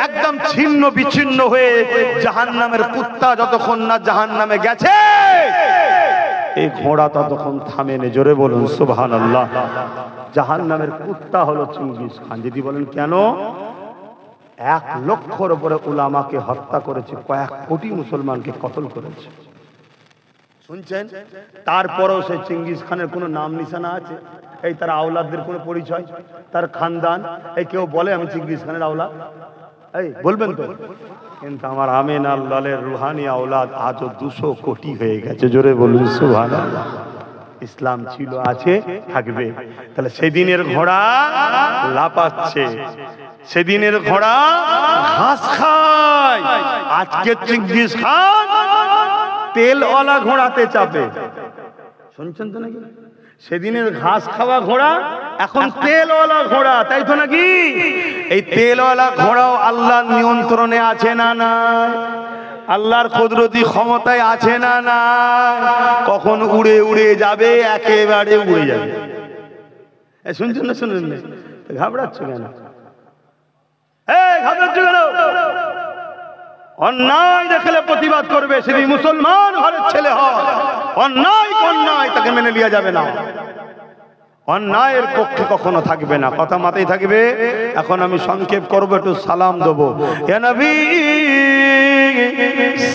একদম ছিন্ন বিচ্ছিন্ন হয়ে জাহান্নামের কুত্তা যতক্ষণ না জাহান্নামে গেছে, এই ঘোড়া ততক্ষণ থামেনি। জোরে বলুন সুবহানাল্লাহ। জাহান্নামের কুত্তা হলো চিঙ্গিস খান। যদি বলেন কেন, 1 লক্ষর উপরে উলামাকে হত্যা করেছে, কয়েক কোটি মুসলমানকে কতল করেছে, শুনছেন। তারপরেও সেই চিঙ্গিস খানের কোনো নাম নিশানা আছে? এই তার আওলাদদের কোনো পরিচয়, তার খানদান? এই কেউ বলে আমি চিঙ্গিস খানের আওলাদ? এই বলবেন তো? কিন্তু আমার আমিন আল্লাহর রুহানি আওলাদ আজও 200 কোটি হয়ে গেছে। জোরে বলুন সুবহানাল্লাহ। ইসলাম ছিল, আছে, থাকবে। তাহলে সেদিনের ঘোড়া লাপাচ্ছে, সেদিনের ঘোড়া ঘাস খায়। আজকে চিঙ্গিস খান তেলওয়ালা ঘোড়াতে চাপে, শুনছেন তো নাকি। সেদিনের ঘাস খাওয়া ঘোড়া এখন তেলওয়ালা ঘোড়া, তাই তো নাকি। এই তেলওয়ালা ঘোড়াও আল্লাহর নিয়ন্ত্রণে আছে না নাই? আল্লাহর কুদরতি ক্ষমতায় আছে না নাই? কখন উড়ে উড়ে যাবে, একেবারে উড়ে যাবে। শুনছেন না, শুনেন না? ঘাবড়াচ্ছ কেন? ঘাবড়াচ্ছ কেন? অন্যায় দেখলে প্রতিবাদ করবে, সেদিন মুসলমান ঘরের ছেলে হয়। অন্যায় অন্যায় তাকে মেনে নেওয়া যাবে না। অন্যায়ের পক্ষে কখনো থাকবে না। কথা মাথায় থাকবে। এখন আমি সংক্ষেপ করব, একটু সালাম দেব। ইয়া নবী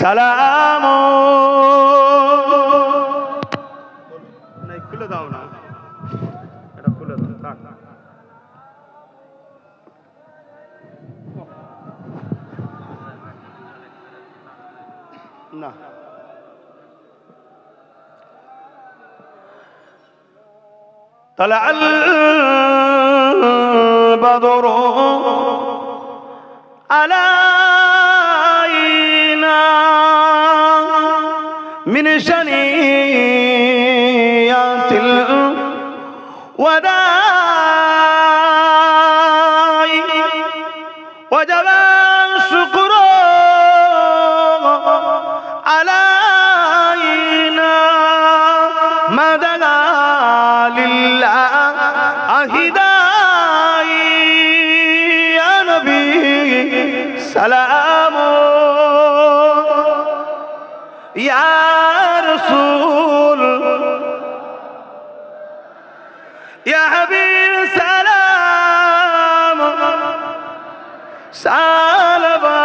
সালাম, খুলে দাও না, এটা খুলে দাও, থাক না। طلع البدر علينا من شنيات الوداع وجب الشكر علينا ما دعا لله أهداي يا نبي سلام يا رسول يا حبيب سلام سالبا।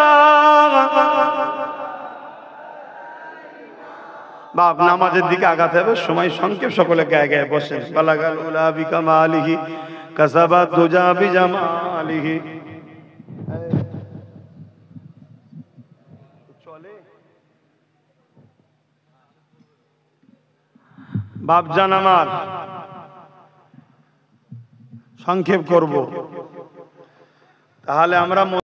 বাপ নামাজের দিকে আগাতে হবে, সময় সংক্ষেপ, সকলে গায়ে গায়ে বসেন। বালাগাল উলা বিকামালিহি কাসাবাত দুজা বিজামালিহি। চলে বাপ জান আমার, সংক্ষেপ করব, তাহলে আমরা